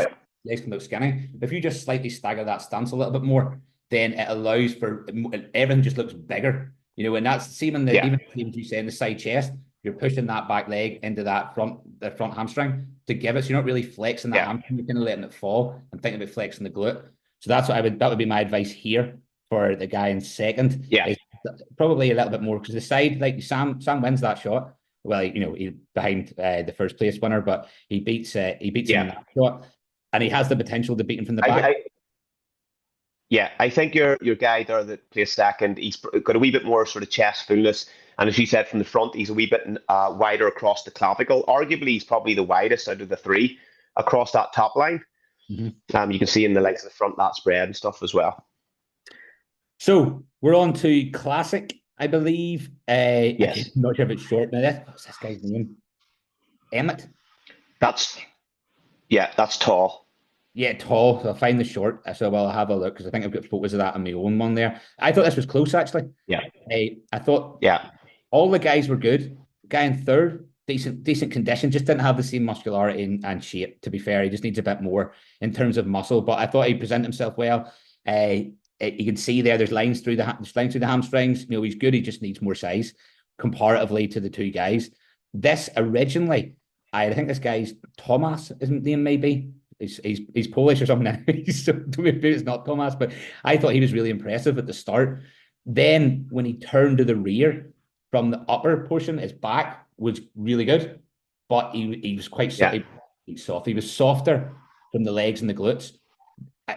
legs can look skinny. But if you just slightly stagger that stance a little bit more, then it allows for everything just looks bigger. And that's even you say in the side chest, you're pushing that back leg into that front hamstring to give it. So you're not really flexing that hamstring, you're kind of letting it fall and thinking about flexing the glute. So that would be my advice here for the guy in second. Probably a little bit more because the side, like Sam wins that shot. Well, he's behind the first place winner, but he beats him in that shot, and he has the potential to beat him from the back.
I think your guy there that plays second, he's got a wee bit more sort of chest fullness. And as you said, from the front, he's a wee bit wider across the clavicle. Arguably, he's probably the widest out of the three across that top line. Mm-hmm. You can see in the legs of the front that spread and stuff as well.
So we're on to classic, I believe. Yes. I'm not sure if it's short. Now, what's this guy's name? Emmett?
That's tall.
Yeah, tall. So I'll find the short. So I'll have a look because I think I've got photos of that on my own one there. I thought this was close, actually. I thought all the guys were good. Guy in third, decent condition, just didn't have the same muscularity and shape, to be fair. He just needs a bit more in terms of muscle, but I thought he presented himself well. You can see there's lines through the hamstrings. He's good. He just needs more size comparatively to the two guys. This originally, I think this guy's Thomas, isn't name maybe? He's Polish or something. So maybe it's not Thomas, but I thought he was really impressive at the start. Then when he turned to the rear from the upper portion, his back was really good, but he was quite soft. He was softer from the legs and the glutes.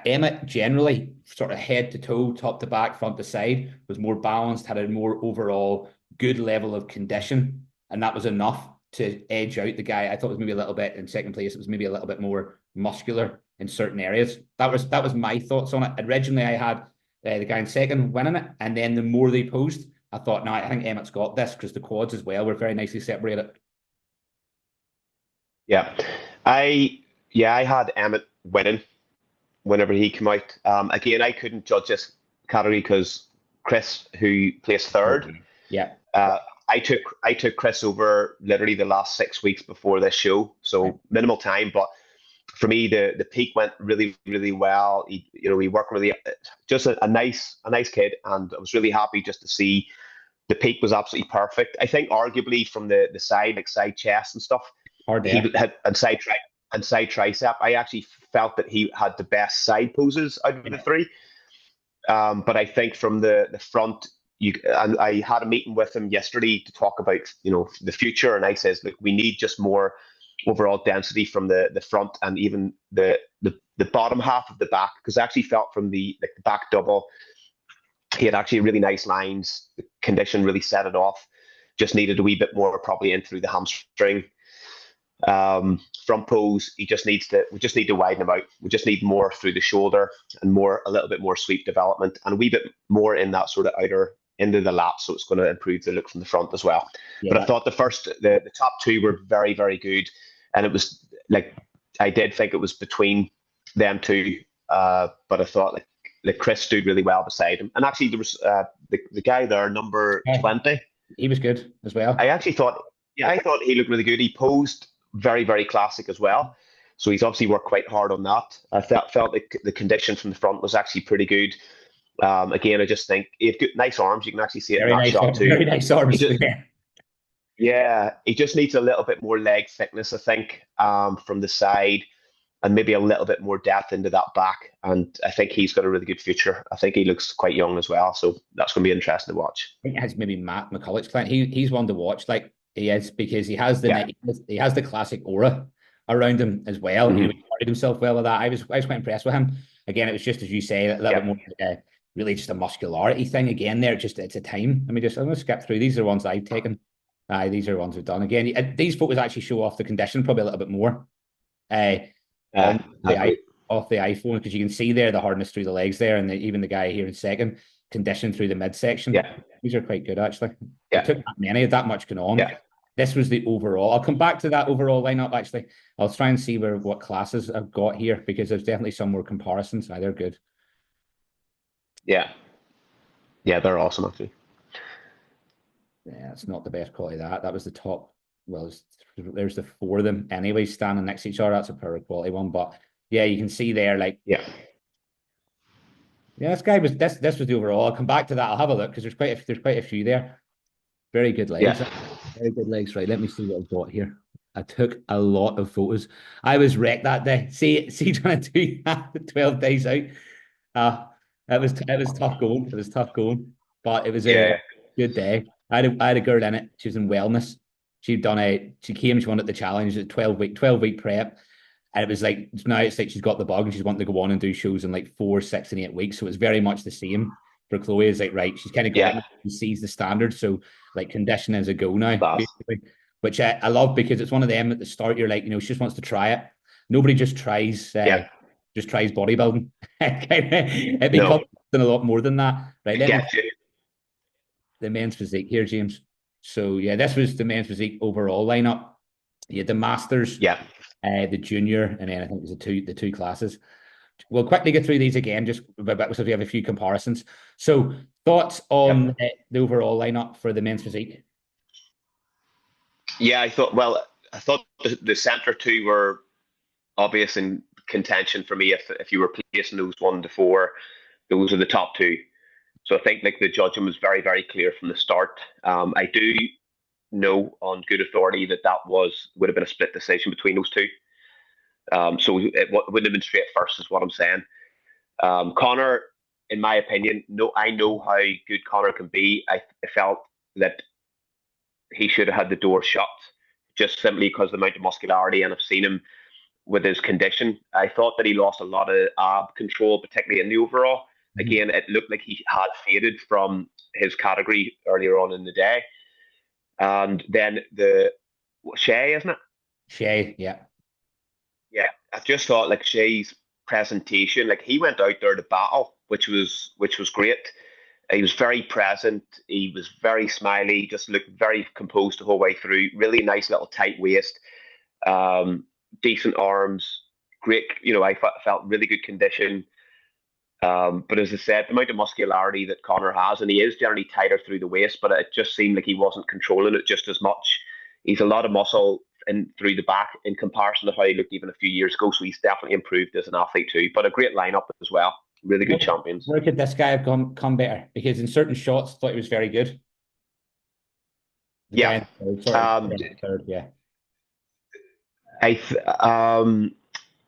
Emmett generally, sort of head to toe, top to back, front to side, was more balanced, had a more overall good level of condition, and that was enough to edge out the guy. I thought it was maybe a little bit in second place. It was maybe a little bit more muscular in certain areas. That was my thoughts on it. Originally, I had the guy in second winning it, and then the more they posed, I thought, no, I think Emmett's got this because the quads as well were very nicely separated.
Yeah, I I had Emmett winning whenever he came out. Again, I couldn't judge this category because Chris, who placed third,
Yeah.
I took Chris over literally the last 6 weeks before this show, so minimal time. But for me, the peak went really well. He worked really, just a nice kid, and I was really happy just to see the peak was absolutely perfect. I think arguably from the side, like side chest and stuff,
Hard
he
there.
had and side tricep. I actually felt that he had the best side poses out of the three. But I think from the front, and I had a meeting with him yesterday to talk about the future, and I says, look, we need just more overall density from the front and even the bottom half of the back, because I actually felt from the back double, he had actually really nice lines. The condition really set it off. Just needed a wee bit more probably in through the hamstring. Front pose, we just need to widen them out. We just need more through the shoulder and a little bit more sweep development and a wee bit more in that sort of outer into the lat. So it's going to improve the look from the front as well. Yeah. But I thought the top two were very good. And it was like, I did think it was between them two. But I thought like Chris stood really well beside him. And actually there was the guy there, number 20.
He was good as well.
I thought he looked really good. He posed very classic as well. So he's obviously worked quite hard on that. I felt like the condition from the front was actually pretty good. Again, I just think he had good, nice arms. You can actually see it in that shot too.
Very nice arms.
He just needs a little bit more leg thickness, I think, from the side, and maybe a little bit more depth into that back. And I think he's got a really good future. I think he looks quite young as well. So that's going to be interesting to watch.
I think it's maybe Matt McCulloch's client. He's one to watch. Like, he is, because he has the classic aura around him as well. Mm-hmm. He carried himself well with that. I was quite impressed with him. Again, it was just as you say, a little bit more really just a muscularity thing. Again, there it's a time. I'm gonna skip through. These are the ones I've taken. These are the ones we've done. Again, these photos actually show off the condition probably a little bit more. Off the iPhone, because you can see there the hardness through the legs there, and even the guy here in second, condition through the midsection.
Yeah,
these are quite good actually.
Yeah,
it took that much going on.
Yeah.
This was the overall. I'll come back to that overall lineup, actually. I'll try and see what classes I've got here, because there's definitely some more comparisons. They're good.
Yeah, they're awesome, actually.
Yeah, it's not the best quality of that. That was the top. Well, there's the four of them anyway, standing next to each other. That's a poor quality one. But yeah, you can see there, like... Yeah, this guy was... This was the overall. I'll come back to that. I'll have a look, because there's quite a few there. Very good legs. Yeah. Very good legs. Right, let me see what I've got here. I took a lot of photos. I was wrecked that day. See trying to do that 12 days out. It was tough going. It was tough going. But it was a good day. I had a girl in it. She was in wellness. She wanted the challenge, a 12-week prep. And it was like, now it's like she's got the bug and she's wanting to go on and do shows in like 4, 6, and 8 weeks. So it's very much the same for Chloe. Is like, right, she's kind of got and sees the standard. So like, conditioning is a go now, basically, which I love, because it's one of them at the start. You're like, she just wants to try it. Nobody just tries bodybuilding. It becomes a lot more than that, right? The men's physique here, James. So yeah, this was the men's physique overall lineup. You had the masters, the junior, and then I think it was the two classes. We'll quickly get through these again, just because we have a few comparisons. So, thoughts on the overall lineup for the men's physique?
Yeah, I thought the centre two were obvious in contention for me. If you were placing those 1 to 4, those are the top two. So I think like the judging was very clear from the start. I do know on good authority that would have been a split decision between those two. So it wouldn't have been straight first, is what I'm saying. Connor, in my opinion, I know how good Connor can be. I felt that he should have had the door shut, just simply because of the amount of muscularity, and I've seen him with his condition. I thought that he lost a lot of ab control, particularly in the overall. Again, it looked like he had faded from his category earlier on in the day. And then the Shea, isn't it?
Shay, yeah.
Yeah, I just thought like Shea's presentation, like he went out there to battle, which was great. He was very present. He was very smiley. Just looked very composed the whole way through. Really nice little tight waist, decent arms, great. I felt really good condition. But as I said, the amount of muscularity that Connor has, and he is generally tighter through the waist, but it just seemed like he wasn't controlling it just as much. He's a lot of muscle in through the back in comparison to how he looked even a few years ago. So he's definitely improved as an athlete too. But a great lineup as well. Really good champions.
Where could this guy have come better? Because in certain shots, I thought he was very good. The
Yeah.
third, yeah.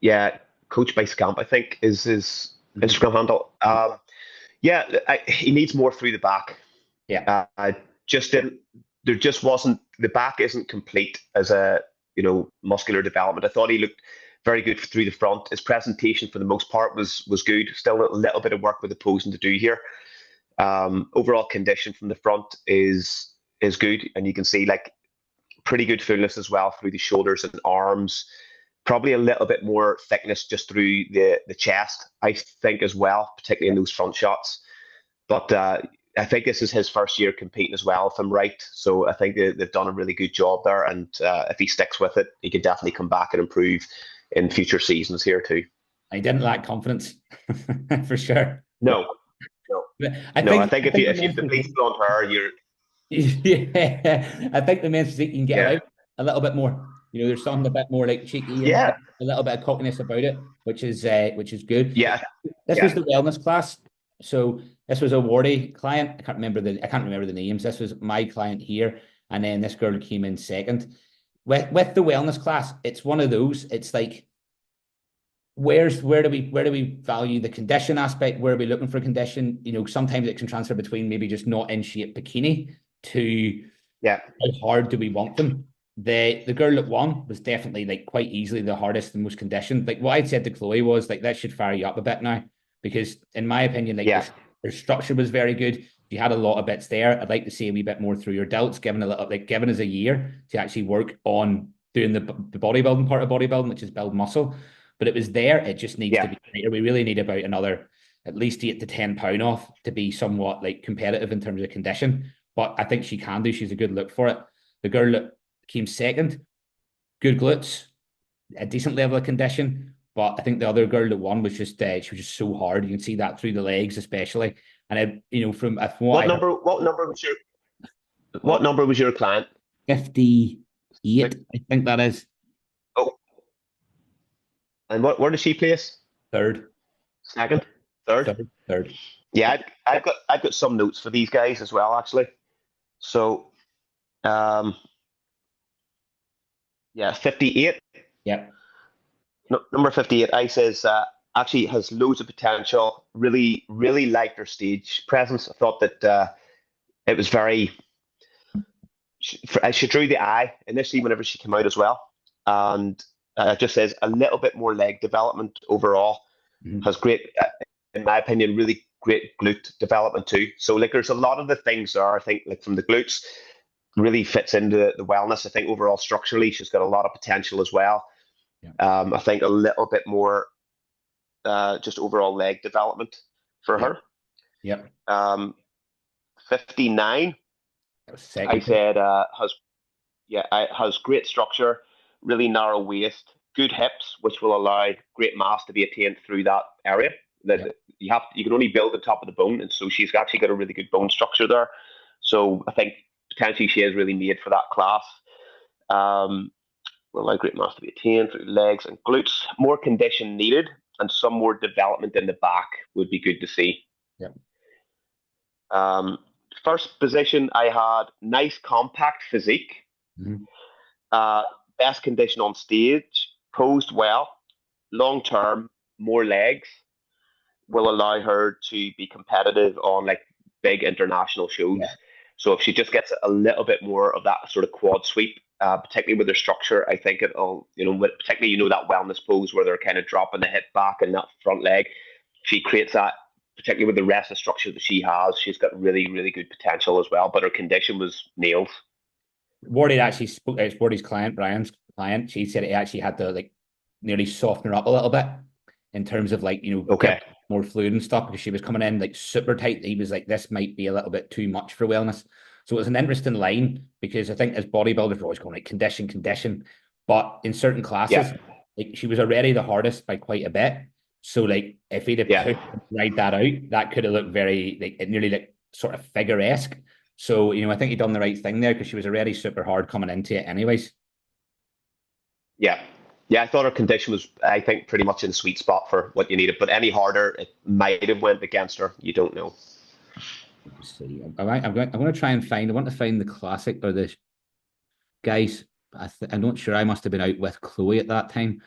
Yeah, Coach by Scamp, I think, is his Instagram handle. He needs more through the back.
Yeah.
Just didn't. There just wasn't. The back isn't complete as a muscular development. I thought he looked very good through the front. His presentation for the most part was good. Still a little bit of work with the posing to do here. Overall condition from the front is good, and you can see like pretty good fullness as well through the shoulders and arms. Probably a little bit more thickness just through the chest, I think, as well, particularly in those front shots. But I think this is his first year competing as well, if I'm right. So I think they've done a really good job there. And if he sticks with it, he can definitely come back and improve in future seasons here too.
I didn't lack confidence, for sure.
No. I think if you have the police blonde hair, you're...
Yeah, I think the men's physique you can get out a little bit more. There's something a bit more like cheeky, a little bit of cockiness about it, which is good.
Yeah.
This was the wellness class. So this was a Wardy client. I can't remember the names. This was my client here, and then this girl came in second. With the wellness class, it's one of those. It's like, where do we value the condition aspect? Where are we looking for condition? Sometimes it can transfer between maybe just not in shape bikini to how hard do we want them. The girl that won was definitely like quite easily the hardest and most conditioned. Like what I'd said to Chloe was like, that should fire you up a bit now, because in my opinion, her structure was very good. You had a lot of bits there. I'd like to see a wee bit more through your delts, given us a year to actually work on doing the bodybuilding part of bodybuilding, which is build muscle. But it was there. It just needs to be tighter. We really need about another at least 8 to 10 pound off to be somewhat like competitive in terms of condition. But I think she can do. She's a good look for it. The girl that came second, good glutes, a decent level of condition. But I think the other girl that won was just she was just so hard. You can see that through the legs, especially. And from what number
was your client?
58, I think that is.
Oh, and where does she place?
Third.
Second. Third. Yeah, I've got some notes for these guys as well, actually. So, 58.
Yeah.
No, number 58, I says actually has loads of potential. Really, really liked her stage presence. I thought that it was very. She drew the eye initially whenever she came out as well, and it just says a little bit more leg development overall. Has great, in my opinion, really great glute development too. So like, there's a lot of the things there. I think like from the glutes really fits into the wellness. I think overall structurally she's got a lot of potential as well. I think a little bit more just overall leg development for her. 59. I said has great structure, really narrow waist, good hips, which will allow great mass to be attained through that area. That you can only build the top of the bone, and so she's actually got a really good bone structure there. So I think potentially she is really made for that class. Will allow great mass to be attained through legs and glutes. More condition needed, and some more development in the back would be good to see. First position, I had nice compact physique, best condition on stage, posed well, long term, more legs, will allow her to be competitive on like big international shows. So if she just gets a little bit more of that sort of quad sweep, particularly with their structure. I think it'll, particularly, that wellness pose where they're kind of dropping the hip back and that front leg. She creates that, particularly with the rest of the structure that she has. She's got really, really good potential as well, but her condition was nails.
Wardy actually spoke, it's Wardy's client, Brian's client. She said it actually had to like nearly soften her up a little bit in terms of like,
Okay.
get more fluid and stuff, because she was coming in like super tight. He was like, this might be a little bit too much for wellness. So it was an interesting line, because I think as bodybuilders, we're always going like condition. But in certain classes, like she was already the hardest by quite a bit. So like if he'd have pushed ride that out, that could have looked very like it nearly like sort of figure-esque. So, I think he done the right thing there, because she was already super hard coming into it anyways.
Yeah. Yeah, I thought her condition was, I think, pretty much in the sweet spot for what you needed. But any harder, it might have went against her. You don't know.
Let's see. I'm going to try and find. I want to find the classic or the guys. I'm not sure. I must have been out with Chloe at that time.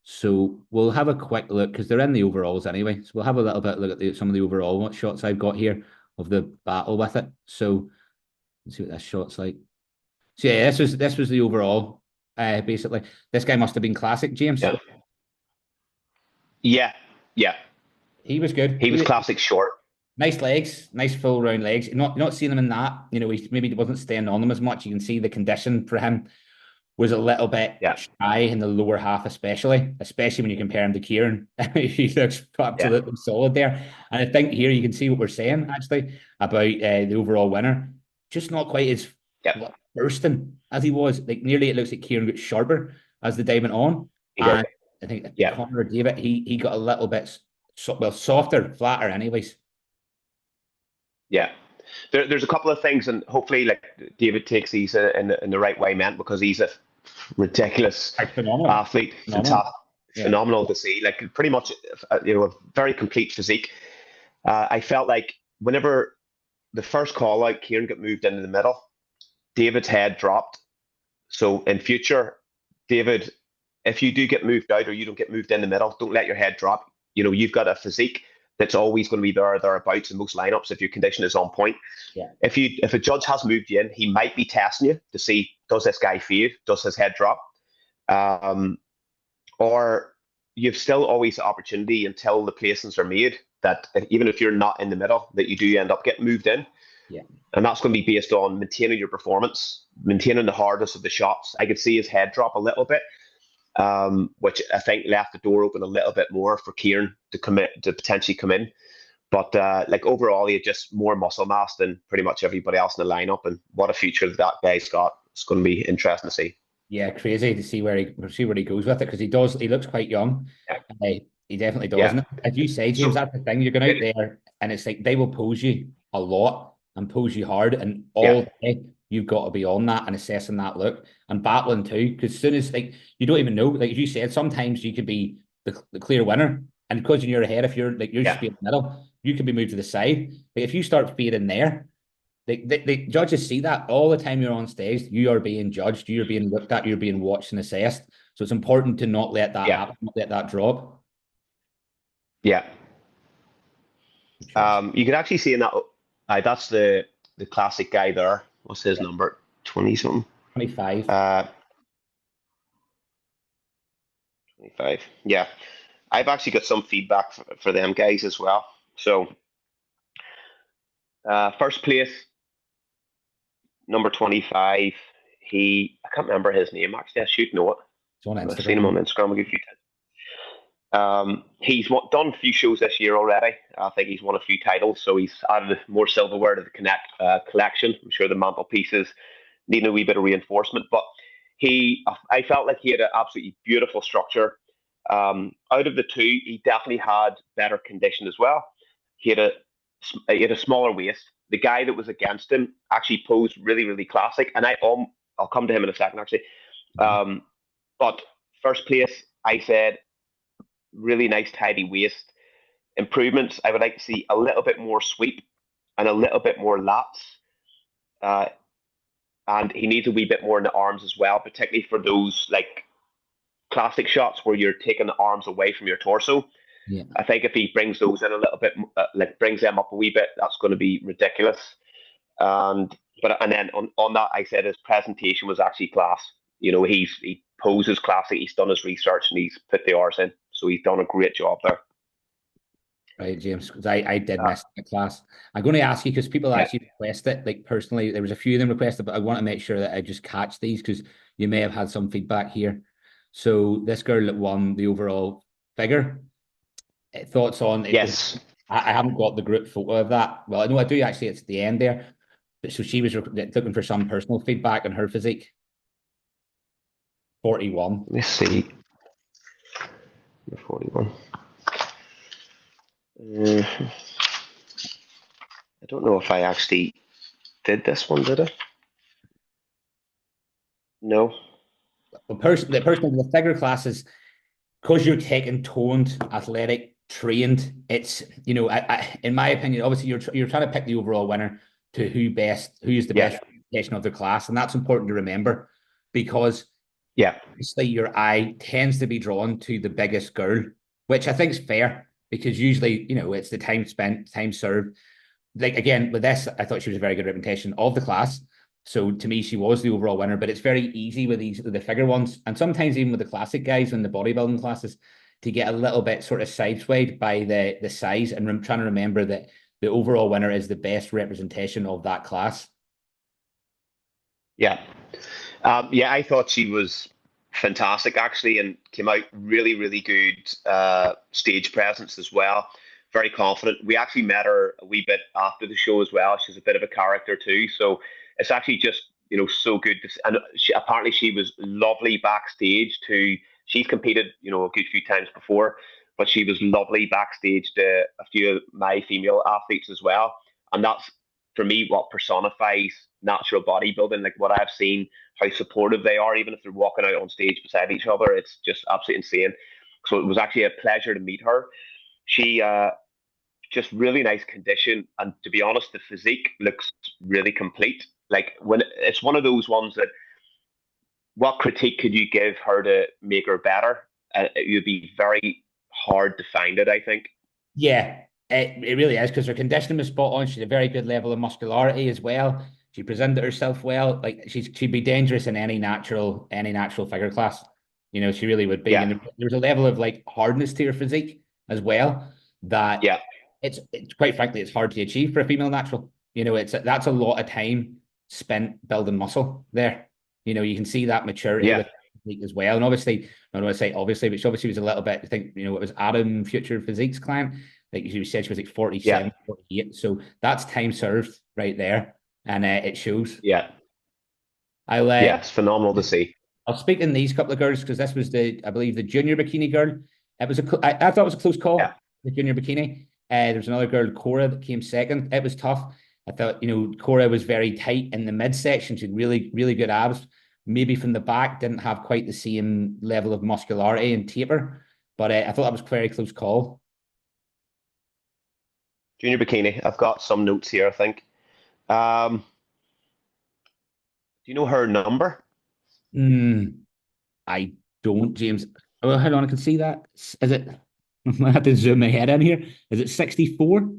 So we'll have a quick look, because they're in the overalls anyway. So we'll have a little bit look at some of the overall shots I've got here of the battle with it. So let's see what this shot's like. So yeah, this was the overall. Basically, this guy must have been classic, James.
Yeah.
He was good.
He was classic short.
Nice legs, nice full round legs. Not seeing him in that. He maybe wasn't staying on them as much. You can see the condition for him was a little bit shy in the lower half, especially when you compare him to Kieran. He looks absolutely solid there. And I think here you can see what we're saying actually about the overall winner. Just not quite as bursting as he was. Like nearly, it looks like Kieran got sharper as the day went on. And I think Connor David, he got a little bit softer, flatter, anyways.
Yeah. There's a couple of things, and hopefully, like David takes these in the right way, man, because he's a ridiculous athlete, phenomenal to see. Like pretty much, a very complete physique. I felt like whenever the first call out, Kieran got moved into the middle, David's head dropped. So in future, David, if you do get moved out or you don't get moved in the middle, don't let your head drop. You've got a physique that's always going to be thereabouts in most lineups if your condition is on point.
Yeah.
If a judge has moved you in, he might be testing you to see, does this guy fade? Does his head drop? Or you've still always the opportunity until the placings are made that even if you're not in the middle, that you do end up getting moved in.
Yeah.
And that's going to be based on maintaining your performance, maintaining the hardness of the shots. I could see his head drop a little bit, which I think left the door open a little bit more for Kieran to potentially come in. But like overall, he had just more muscle mass than pretty much everybody else in the lineup. And what a future that guy's got. It's going to be interesting to see.
Yeah, crazy to see where he goes with it, because he looks quite young. Yeah. He definitely does. Yeah. As you say, James, that's the thing. You're going out there and it's like they will pose you a lot and pose you hard, and all day you've got to be on that and assessing that look and battling too. Because as soon as like you don't even know, like you said, sometimes you could be the clear winner, and because in your head, if you're like just be in the middle, you can be moved to the side. But if you start fading there, the judges see that all the time you're on stage. You are being judged, you're being looked at, you're being watched and assessed. So it's important to not let that happen, not let that drop.
Yeah. You can actually see in that. That's the classic guy there. What's his number? 20 something.
25.
25. Yeah. I've actually got some feedback for them guys as well. So, first place, number 25. I can't remember his name actually. I should know it.
It's on Instagram.
I've seen him on Instagram a good few times. He's done a few shows this year already. I think he's won a few titles, so he's added more silverware to the collection. I'm sure the mantelpieces need a wee bit of reinforcement, but I felt like he had an absolutely beautiful structure. Out of the two, he definitely had better condition as well. He had a smaller waist. The guy that was against him actually posed really, really classic, and I'll come to him in a second actually. But first place, I said, really nice tidy waist. Improvements, I would like to see a little bit more sweep and a little bit more lats. And he needs a wee bit more in the arms as well, particularly for those like classic shots where you're taking the arms away from your torso.
Yeah.
I think if he brings those in a little bit, like brings them up a wee bit, that's going to be ridiculous. And But and then on that, I said his presentation was actually class. He poses classic. He's done his research and he's put the hours in, so he's done a great job there.
Right, James, because I did miss the class. I'm going to ask you because people
Yeah.
actually request it. Like personally, there was a few of them requested, but I want to make sure that I just catch these because you may have had some feedback here. So this girl that won the overall figure, thoughts on it was.
Yes.
I haven't got the group photo of that. Well, I know I do actually. It's at the end there. But so she was looking for some personal feedback on her physique. 41.
Let me see. 41. I don't know if I actually did this one, did I? No.
The person in the figure classes, because you're taking toned, athletic, trained. It's in my opinion, obviously you're trying to pick the overall winner to who's the
Yeah.
best representation of the class, and that's important to remember because
Yeah.
obviously your eye tends to be drawn to the biggest girl, which I think is fair because usually it's the time spent, time served. Like again with this, I thought she was a very good representation of the class. So to me, she was the overall winner. But it's very easy with the figure ones, and sometimes even with the classic guys in the bodybuilding classes, to get a little bit sort of sideswayed by the size and trying to remember that the overall winner is the best representation of that class.
Yeah. Yeah, I thought she was fantastic actually, and came out really, really good stage presence as well. Very confident. We actually met her a wee bit after the show as well. She's a bit of a character too, so it's actually just so good to see. And apparently she was lovely backstage too. She's competed a good few times before, but she was lovely backstage to a few of my female athletes as well. And that's for me what personifies natural bodybuilding. Like what I've seen, how supportive they are, even if they're walking out on stage beside each other. It's just absolutely insane. So it was actually a pleasure to meet her. She just really nice condition, and to be honest, the physique looks really complete. Like when it's one of those ones that, what critique could you give her to make her better? It would be very hard to find it, I think.
Yeah, it really is because her conditioning was spot on. She's a very good level of muscularity as well. She presented herself well. Like she'd be dangerous in any natural figure class. She really would be.
Yeah,
And there was a level of like hardness to her physique as well that
yeah,
it's quite frankly it's hard to achieve for a female natural. That's a lot of time spent building muscle there. You can see that maturity
yeah,
with physique as well. And obviously, I don't want to say obviously, but she obviously was a little bit, I think, it was Adam Future Physique's client. Like she said, she was like
yeah,
47, 48. So that's time served right there. And it shows.
yeah,
I'll
yeah. It's phenomenal to see.
I'll speak in these couple of girls because this was I believe, the junior bikini girl. It was I thought it was a close
Yeah,
call, the junior bikini. There was another girl, Cora, that came second. It was tough. I thought, Cora was very tight in the midsection. She had really, really good abs. Maybe from the back, didn't have quite the same level of muscularity and taper. But I thought that was a very close call.
junior bikini. I've got some notes here, I think. Do you know her number?
Mm, I don't, James. Oh, hold on, I can see that. Is it? I have to zoom my head in here. Is it 64?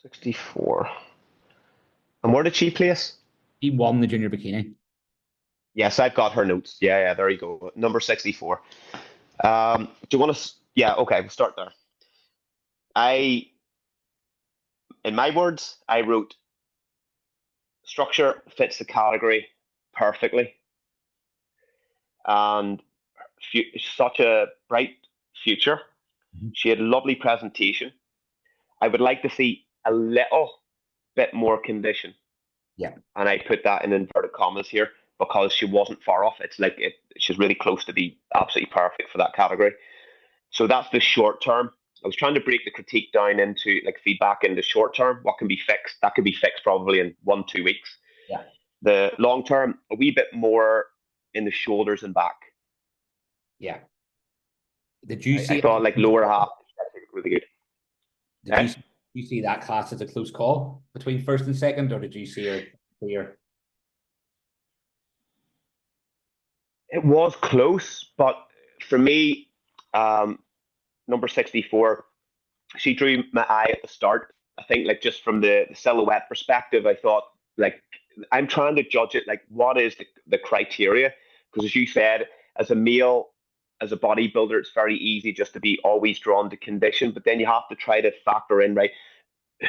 64. And where did she place?
He won the junior bikini.
Yes, I've got her notes. Yeah, yeah, there you go. Number 64. Do you want to? Yeah, okay, we'll start there. I, in my words, I wrote structure fits the category perfectly, and such a bright future.
Mhm.
She had a lovely presentation. I would like to see a little bit more condition,
Yeah.
and I put that in inverted commas here because she wasn't far off. It's like she's really close to be absolutely perfect for that category. So that's the short term. I was trying to break the critique down into like feedback in the short term. What can be fixed? That could be fixed probably in 1, 2 weeks.
Yeah.
The long term, a wee bit more in the shoulders and back.
Yeah. Did you
I
see it as
thought
a
like
close
lower half
call?
really good.
Did
Eh?
you see that class as a close call between first and second, or did you see her clear?
It was close, but for me, number 64, she drew my eye at the start. I think like just from the silhouette perspective, I thought like I'm trying to judge it like what is the criteria? Because as you said, as a male, as a bodybuilder, it's very easy just to be always drawn to condition, but then you have to try to factor in, right?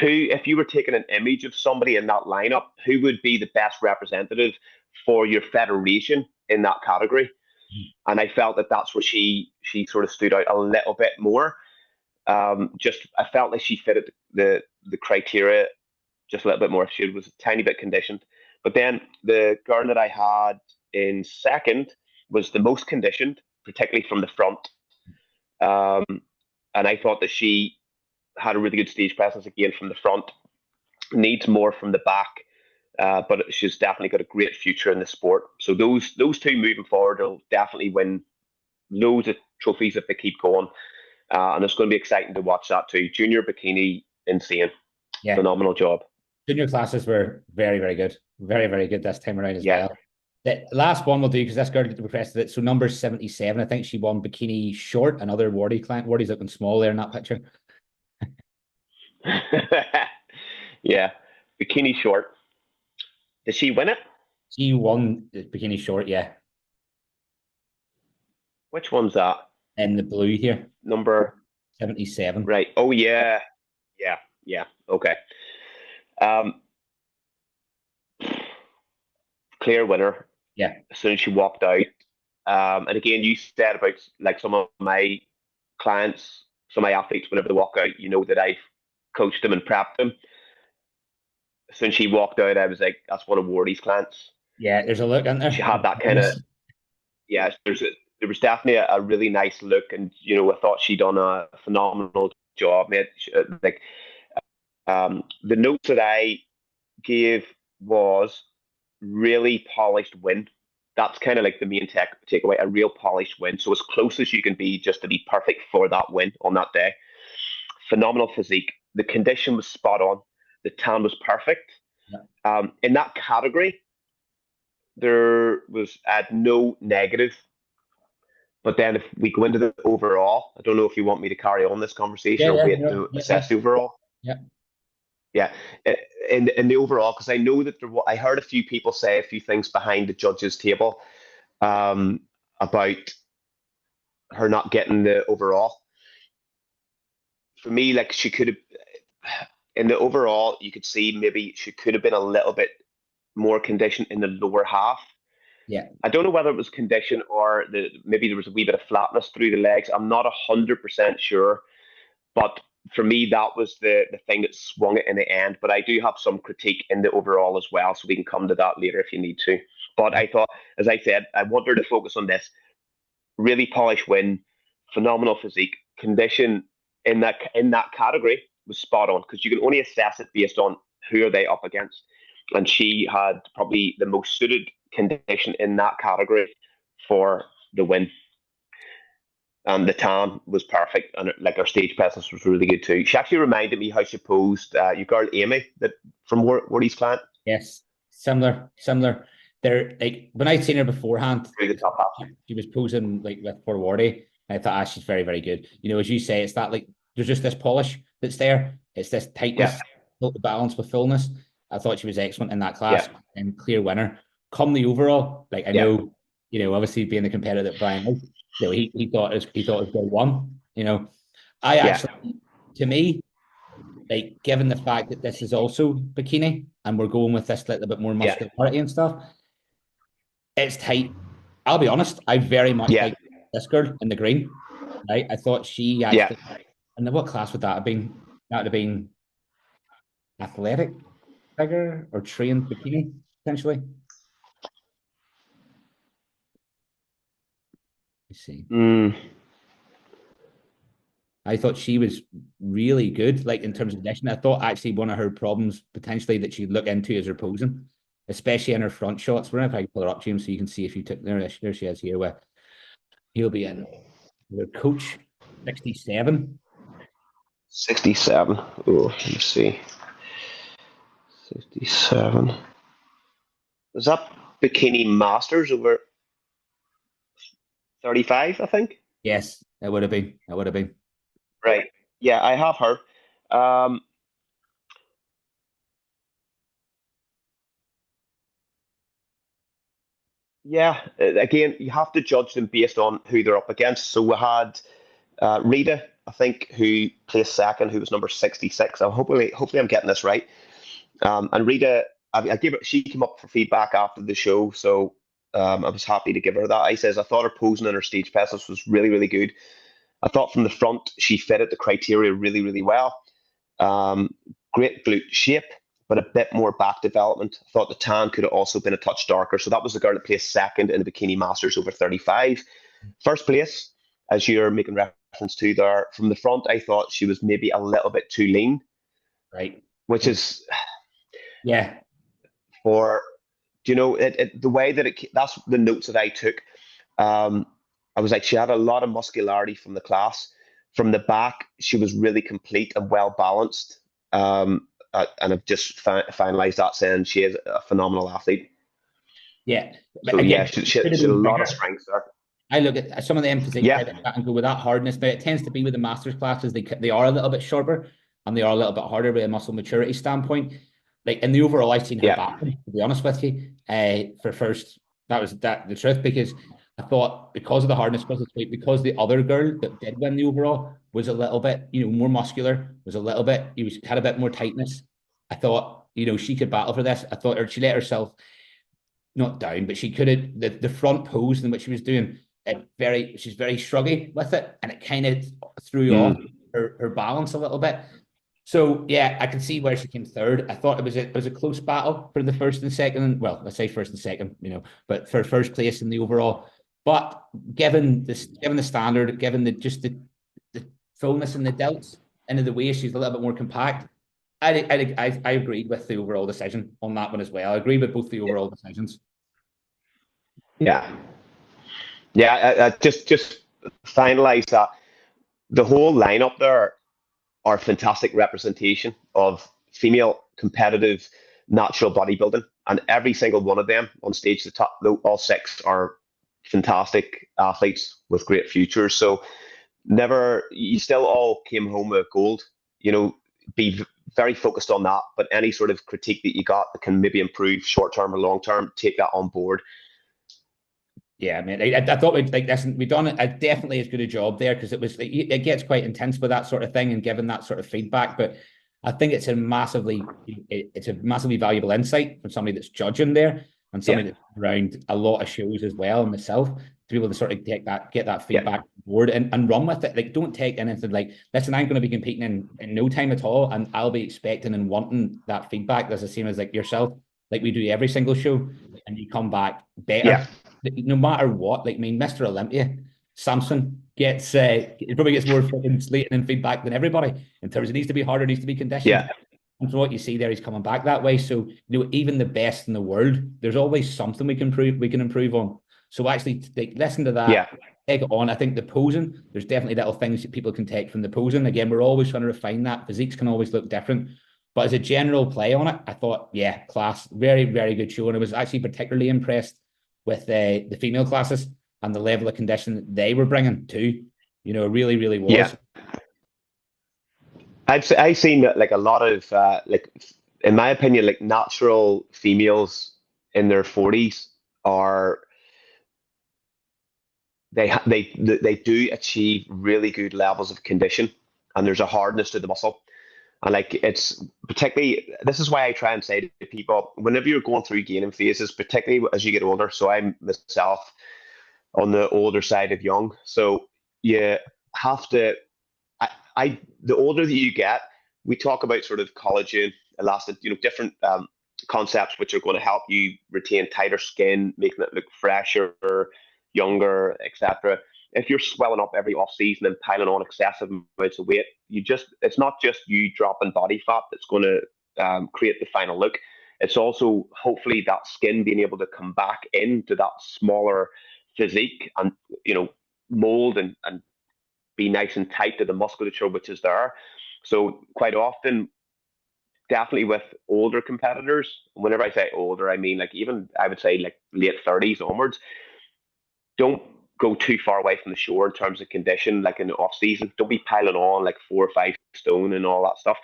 Who, if you were taking an image of somebody in that lineup, who would be the best representative for your federation in that category? And I felt that that's where she sort of stood out a little bit more. Just I felt like she fitted the criteria just a little bit more. She was a tiny bit conditioned. But then the girl that I had in second was the most conditioned, particularly from the front. And I thought that she had a really good stage presence again from the front. Needs more from the back, but she's definitely got a great future in the sport. So those two moving forward will definitely win loads of trophies if they keep going. And it's going to be exciting to watch that too. Junior bikini, insane.
Yeah.
Phenomenal job.
Junior classes were very, very good. Very, very good this time around as well. The last one we'll do, because this girl requested it. So number 77, I think she won bikini short, another Wardy client. Wardy's looking small there in that picture.
Yeah, bikini short. Did she win it?
She won the bikini short, yeah.
Which one's that?
In the blue here.
Number
77.
Right. Oh, yeah. Yeah. Okay. Clear winner.
Yeah.
As soon as she walked out. And again, you said about like some of my clients, some of my athletes, whenever they walk out, you know that I've coached them and prepped them. As soon as she walked out, I was like, that's one of Wardy's clients.
Yeah, there's a look in there.
She had that kind of, yeah, there was definitely a really nice look. And, you know, I thought she'd done a phenomenal job, mate. Like, the notes that I gave was really polished win. That's kind of like the main takeaway, a real polished win. So as close as you can be just to be perfect for that win on that day. Phenomenal physique. The condition was spot on. The tan was perfect. Yeah. In that category, there was no negative. But then if we go into the overall, I don't know if you want me to carry on this conversation or wait to assess the overall.
Yeah.
Yeah. In the overall, because I know that I heard a few people say a few things behind the judges' table about her not getting the overall. For me, like she could have, in the overall, you could see maybe she could have been a little bit more conditioned in the lower half.
Yeah.
I don't know whether it was condition or maybe there was a wee bit of flatness through the legs. I'm not 100% sure, but for me, that was the thing that swung it in the end. But I do have some critique in the overall as well, so we can come to that later if you need to. But I thought, as I said, I want her to focus on this. Really polished win, phenomenal physique, condition in that category was spot on, because you can only assess it based on who are they up against. And she had probably the most suited condition in that category for the win. And the tan was perfect, and like her stage presence was really good too. She actually reminded me how she posed your girl Amy, that from Wardy's client.
Yes, similar. They're like, when I'd seen her beforehand, she was posing like with for Wardy. I thought, she's very, very good. You know, as you say, it's that like there's just this polish that's there. It's this tightness, the balance with fullness. I thought she was excellent in that class and clear winner. Come the overall, like I know, you know, obviously being the competitor that Brian was, you know, he thought it was day one. You know, I actually, to me, like given the fact that this is also bikini and we're going with this little bit more muscularity and stuff, it's tight. I'll be honest, I very much like this girl in the green. Right, I thought she actually. And what class would that have been? That would have been athletic figure or trained bikini potentially. Let's see. I thought she was really good, like in terms of condition. I thought actually one of her problems potentially that she'd look into is her posing, especially in her front shots. Whenever I can pull her up, James, so you can see if you took there she is here. Where he'll be in their coach 67.
67. Oh, let me see. 67. Was that bikini masters over 35? I think.
Yes, it would have been.
Right. Yeah, I have her. Yeah, again, you have to judge them based on who they're up against. So we had Rita, I think, who placed second, who was number 66. Hopefully I'm getting this right. And Rita, I gave her, she came up for feedback after the show, so I was happy to give her that. I says I thought her posing and her stage presence was really, really good. I thought from the front she fitted the criteria really, really well. Um, Great glute shape, but a bit more back development. I thought the tan could have also been a touch darker. So that was the girl that placed second in the Bikini Masters over 35. First place, as you're making reference to there, from the front, I thought she was maybe a little bit too lean,
Right.
which is
Yeah.
for, the way that that's the notes that I took. Um, I was like, she had a lot of muscularity from the class. From the back, she was really complete and well balanced. And I've just finalized that saying she is a phenomenal athlete.
Yeah. But
So yeah,
again,
she,
it
she,
could have
she had a
been
lot of
bigger.
strength there.
I look at some of them physique
Yeah,
credit and go with that hardness. Now it tends to be with the masters classes, they are a little bit sharper and they are a little bit harder with a muscle maturity standpoint. Like in the overall, I've seen her
yeah,
back, to be honest with you. For first, that was the truth, because I thought because of the hardness, because of the weight, because the other girl that did win the overall was a little bit, more muscular, was a little bit, had a bit more tightness. I thought, she could battle for this. I thought, or she let herself not down, but she could have the front pose in which she was doing she's very shruggy with it, and it kind of threw off
mm,
her balance a little bit. So yeah, I can see where she came third. I thought it was a close battle for the first and second. Well, let's say first and second, but for first place in the overall. But given the standard, given the fullness in the delts into the waist, she's a little bit more compact. I agreed with the overall decision on that one as well. I agree with both the overall decisions.
yeah, yeah. Just finalize that. The whole lineup there are fantastic representation of female competitive natural bodybuilding, and every single one of them on stage, the top, all six are fantastic athletes with great futures. So never, you still all came home with gold. You know, be very focused on that. But any sort of critique that you got that can maybe improve short term or long term, take that on board.
Yeah, I mean, I thought we'd like this. We done it definitely as good a job there, because it gets quite intense with that sort of thing and giving that sort of feedback. But I think it's a massively valuable insight from somebody that's judging there and
Yeah,
somebody that's around a lot of shows as well, and myself, to be able to sort of get that
yeah,
feedback on board and run with it. Like, don't take anything like, listen, I'm going to be competing in no time at all, and I'll be expecting and wanting that feedback. That's the same as like yourself, like we do every single show, and you come back
yeah,
better no matter what. Like, I mean, Mr. Olympia, Samson gets he probably gets more fucking slating and feedback than everybody in terms of needs to be harder, needs to be conditioned.
yeah,
And from what you see there, he's coming back that way. So, even the best in the world, there's always something we can improve on. So actually, listen to
yeah,
that, take it on. I think the posing, there's definitely little things that people can take from the posing. Again, we're always trying to refine that. Physiques can always look different. But as a general play on it, I thought, yeah, class, very, very good show. And I was actually particularly impressed with the female classes and the level of condition that they were bringing too. Really, really
yeah.
was.
I've seen that, like a lot of in my opinion, like natural females in their 40s are they do achieve really good levels of condition, and there's a hardness to the muscle. And like, it's particularly, this is why I try and say to people, whenever you're going through gaining phases, particularly as you get older. So I'm myself on the older side of young. So you have to, the older that you get, we talk about sort of collagen, elastic, different concepts which are going to help you retain tighter skin, making it look fresher, younger, etc. If you're swelling up every off season and piling on excessive amounts of weight, it's not just you dropping body fat that's going to create the final look. It's also hopefully that skin being able to come back into that smaller physique and mold and be nice and tight to the musculature which is there. So quite often, definitely with older competitors, whenever I say older, I mean like even I would say like late 30s onwards, don't go too far away from the shore in terms of condition, like in the off season. Don't be piling on like 4 or 5 stone and all that stuff.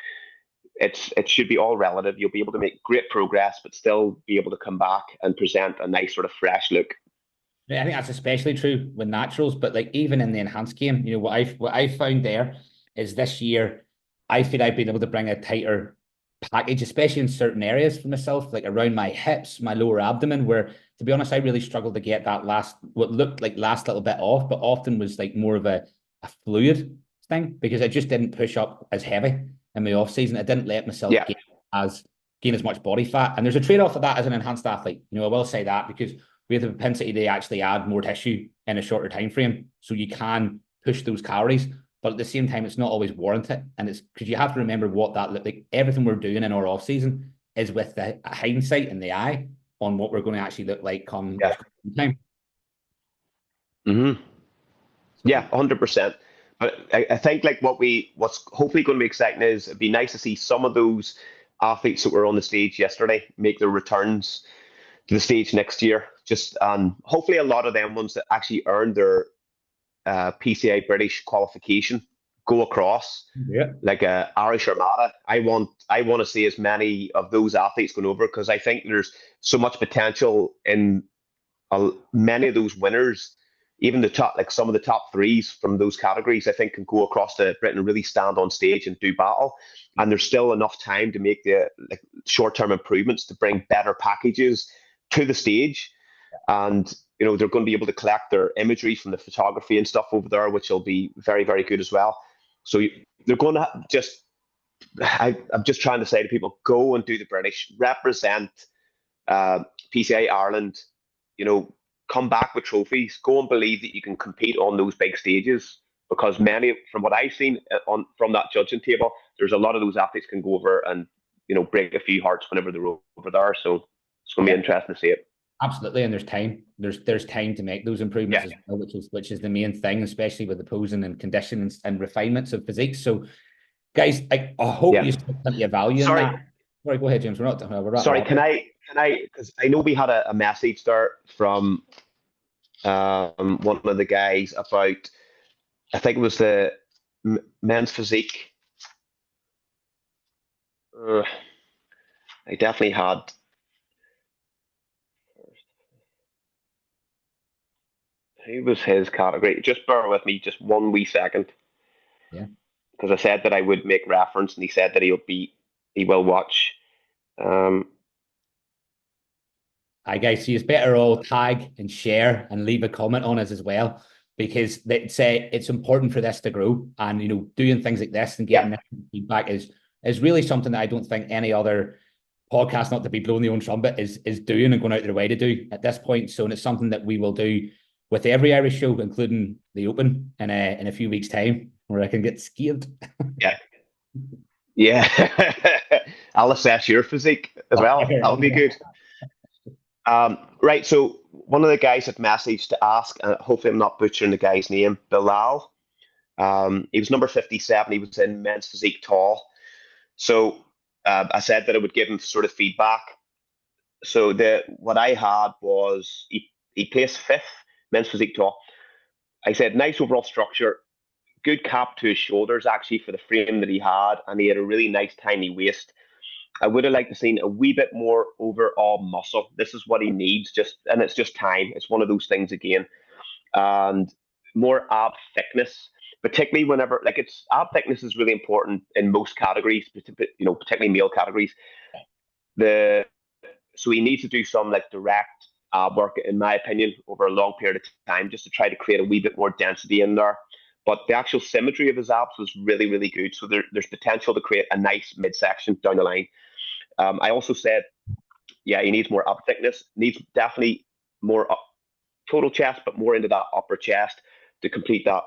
It should be all relative. You'll be able to make great progress, but still be able to come back and present a nice sort of fresh look.
I think that's especially true with naturals, but like even in the enhanced game, you know, what I found there is this year, I feel I've been able to bring a tighter package, especially in certain areas for myself, like around my hips, my lower abdomen, where to be honest, I really struggled to get that what looked like last little bit off, but often was like more of a fluid thing because I just didn't push up as heavy in my off season. I didn't let myself
Yeah.
gain as much body fat. And there's a trade-off of that as an enhanced athlete. You know, I will say that because we have the propensity to actually add more tissue in a shorter time frame. So you can push those calories, but at the same time, it's not always warranted. And it's because you have to remember what that looked like. Everything we're doing in our off season is with the hindsight in the eye on what we're going to actually look like come
Yeah.
time.
Mm-hmm.
So,
Yeah, 100%. But I think like what's hopefully going to be exciting is it'd be nice to see some of those athletes that were on the stage yesterday make their returns to the stage next year. Just hopefully a lot of them ones that actually earned their PCA British qualification go across
yeah.
like a Irish Armada. I want to see as many of those athletes going over because I think there's so much potential in many of those winners, even the top, like some of the top threes from those categories, I think can go across to Britain and really stand on stage and do battle. And there's still enough time to make the like short-term improvements to bring better packages to the stage. And they're going to be able to collect their imagery from the photography and stuff over there, which will be very, very good as well. So they're going to just. I'm just trying to say to people, go and do the British, represent PCA Ireland, come back with trophies, go and believe that you can compete on those big stages. Because many, from what I've seen from that judging table, there's a lot of those athletes can go over and break a few hearts whenever they're over there. So it's going to be
Yeah.
interesting to see it.
Absolutely, and there's time. There's time to make those improvements
Yeah,
as well, which is the main thing, especially with the posing and condition and refinements of physique. So, guys, I hope
yeah.
you see plenty of value in
Sorry,
that. Sorry, go ahead, James. We're wrapping
sorry.
up.
Can I? Because I know we had a message there from one of the guys about. I think it was the men's physique. I definitely had. Who was his category? Just bear with me, just one wee second,
Yeah.
because I said that I would make reference, and he said that he will watch. Um,
Hi, guys. So you better all tag and share and leave a comment on us as well, because it's important for this to grow. And doing things like this and
yeah,
getting this feedback is really something that I don't think any other podcast, not to be blowing the own trumpet, is doing and going out their way to do at this point. So, and it's something that we will do with every Irish show, including the Open in a few weeks' time, where I can get scared.
yeah, yeah. I'll assess your physique as well. That'll be good. Right. So one of the guys had messaged to ask, hopefully I'm not butchering the guy's name, Bilal. He was number 57. He was in men's physique tall. So I said that I would give him sort of feedback. So what I had was he placed fifth men's physique tall. I said nice overall structure, good cap to his shoulders actually for the frame that he had, and he had a really nice tiny waist. I would have liked to seen a wee bit more overall muscle. This is what he needs, and it's just time. It's one of those things again, and more ab thickness, particularly whenever it's ab thickness is really important in most categories, particularly male categories. So he needs to do some like direct ab work, in my opinion, over a long period of time, just to try to create a wee bit more density in there. But the actual symmetry of his abs was really, really good. So there's potential to create a nice midsection down the line. I also said, yeah, he needs more ab thickness, needs definitely more total chest, but more into that upper chest to complete that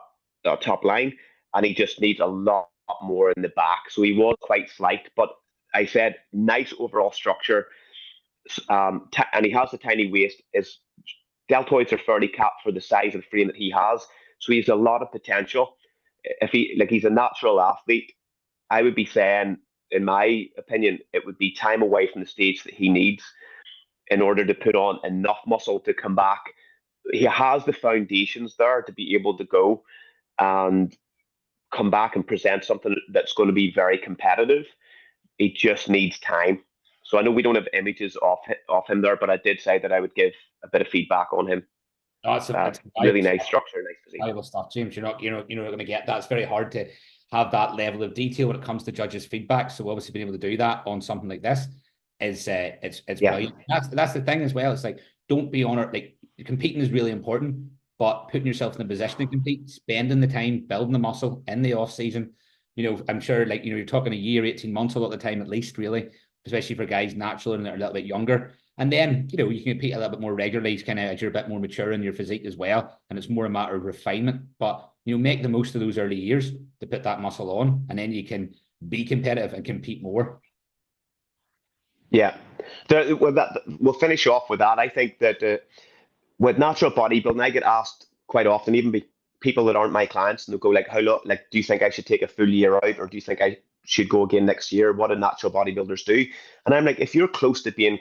top line. And he just needs a lot more in the back. So he was quite slight, but I said nice overall structure. And he has a tiny waist. His deltoids are fairly capped for the size of the frame that he has. So he has a lot of potential. If he's a natural athlete, I would be saying, in my opinion, it would be time away from the stage that he needs in order to put on enough muscle to come back. He has the foundations there to be able to go and come back and present something that's going to be very competitive. He just needs time. So I know we don't have images of him there, but I did say that I would give a bit of feedback on him.
No, it's
Really nice structure, nice physique.
valuable stuff, James. You're not going to get that. It's very hard to have that level of detail when it comes to judges' feedback. So obviously being able to do that on something like this is it's
Yeah,
brilliant. That's the thing as well. It's like, don't be on it. Like, competing is really important, but putting yourself in a position to compete, spending the time, building the muscle in the off season. I'm sure, like, you're talking a year, 18 months a lot of the time at least, really, especially for guys natural and they're a little bit younger. And then, you can compete a little bit more regularly, kind of as you're a bit more mature in your physique as well. And it's more a matter of refinement. But, make the most of those early years to put that muscle on, and then you can be competitive and compete more.
yeah. We'll finish off with that. I think that with natural bodybuilding, I get asked quite often, even people that aren't my clients, and they'll go like, "How long? Like, do you think I should take a full year out, or do you think I should go again next year? What do natural bodybuilders do?" And I'm like, if you're close to being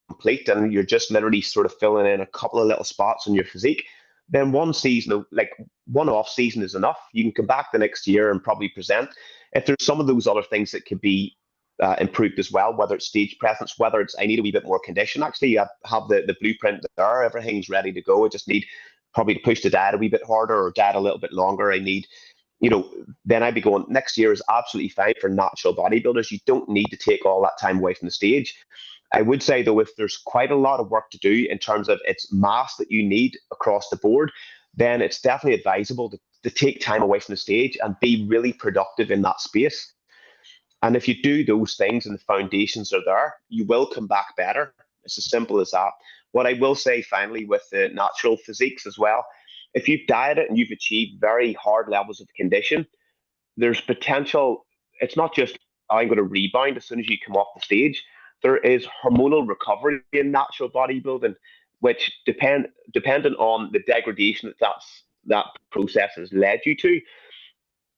complete and you're just literally sort of filling in a couple of little spots in your physique, then one season, like one off season, is enough. You can come back the next year and probably present. If there's some of those other things that could be improved as well, whether it's stage presence, whether it's I need a wee bit more condition. Actually, I have the blueprint there. Everything's ready to go. I just need probably to push the diet a wee bit harder or diet a little bit longer. I need, then I'd be going, next year is absolutely fine for natural bodybuilders. You don't need to take all that time away from the stage. I would say, though, if there's quite a lot of work to do in terms of its mass that you need across the board, then it's definitely advisable to take time away from the stage and be really productive in that space. And if you do those things and the foundations are there, you will come back better. It's as simple as that. What I will say finally with the natural physiques as well, if you've dieted and you've achieved very hard levels of condition, there's potential. It's not just, I'm going to rebound as soon as you come off the stage. There is hormonal recovery in natural bodybuilding, which dependent on the degradation that process has led you to,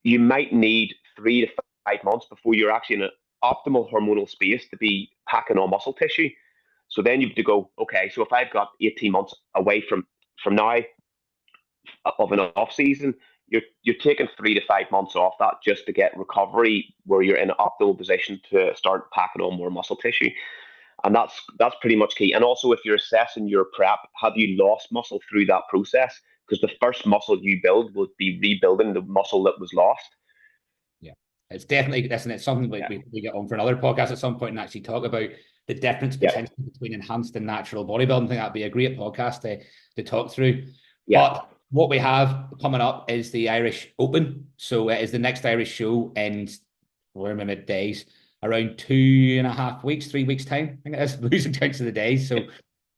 you might need 3 to 5 months before you're actually in an optimal hormonal space to be packing on muscle tissue. So then you have to go, okay, so if I've got 18 months away from now of an off season, you're taking 3 to 5 months off that just to get recovery where you're in an optimal position to start packing on more muscle tissue. And that's pretty much key. And also, if you're assessing your prep, have you lost muscle through that process? Because the first muscle you build will be rebuilding the muscle that was lost.
Yeah, it's definitely this, and it's something we get on for another podcast at some point and actually talk about the difference potentially between enhanced and natural bodybuilding. I think that'd be a great podcast to talk through.
Yeah.
But what we have coming up is the Irish Open. So it is the next Irish show in, we're in my mid-days, around 2.5 weeks, 3 weeks time. I think it is, losing count of the days. So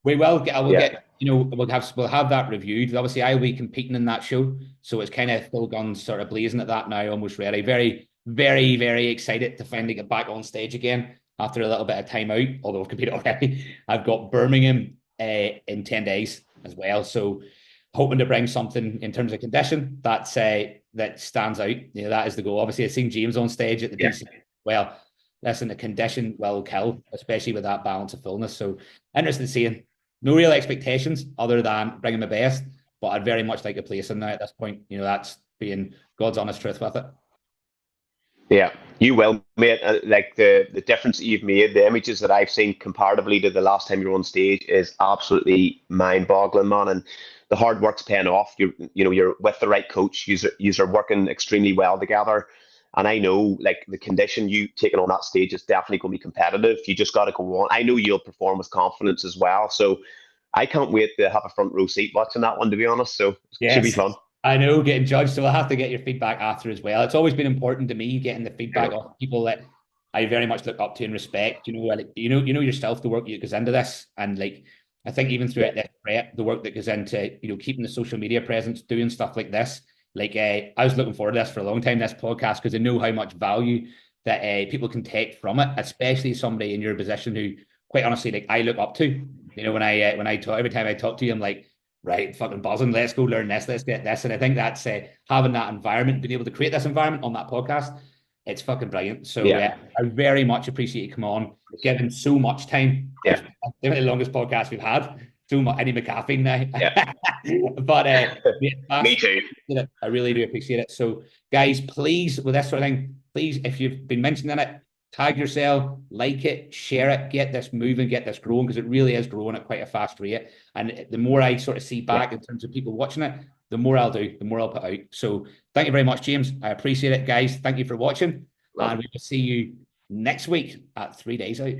we will get, we'll have that reviewed. Obviously, I'll be competing in that show, so it's kind of full guns, sort of blazing at that now, almost ready. Very, very, very excited to finally get back on stage again after a little bit of time out. Although I've competed already, I've got Birmingham in 10 days as well. So hoping to bring something in terms of condition that stands out. That is the goal. Obviously, I've seen James on stage at the PCA. Well, listen, the condition will kill, especially with that balance of fullness. So interested in seeing. No real expectations other than bringing my best, but I'd very much like to place him now at this point. That's being God's honest truth with it.
Yeah, you will, mate. Like the difference that you've made, the images that I've seen comparatively to the last time you were on stage is absolutely mind-boggling, man. And the hard work's paying off. You're with the right coach. You're working extremely well together. And I know, like, the condition you taking on that stage is definitely going to be competitive. You just got to go on. I know you'll perform with confidence as well. So I can't wait to have a front row seat watching that one, to be honest. So it should be fun.
I know, getting judged. So I'll have to get your feedback after as well. It's always been important to me, getting the feedback of people that I very much look up to and respect. You know yourself, the work that goes into this. And like, I think even throughout this prep, the work that goes into, keeping the social media presence, doing stuff like this. Like, I was looking forward to this for a long time, this podcast, because I know how much value that people can take from it, especially somebody in your position who, quite honestly, like, I look up to. When I talk, every time I talk to you, I'm like, right, fucking buzzing, let's go learn this, let's get this. And I think that's having that environment, being able to create this environment on that podcast, it's fucking brilliant. So I very much appreciate you coming on, given so much time.
Yeah.
Definitely the longest podcast we've had. So much, I need my caffeine now.
Yeah.
But
me too.
I really do appreciate it. So guys, please, with this sort of thing, please, if you've been mentioning it, tag yourself, like it, share it, get this moving, get this growing, because it really is growing at quite a fast rate. And the more I sort of see back in terms of people watching it, the more I'll do, the more I'll put out. So thank you very much, James. I appreciate it, guys. Thank you for watching. And we will see you next week at 3 days out.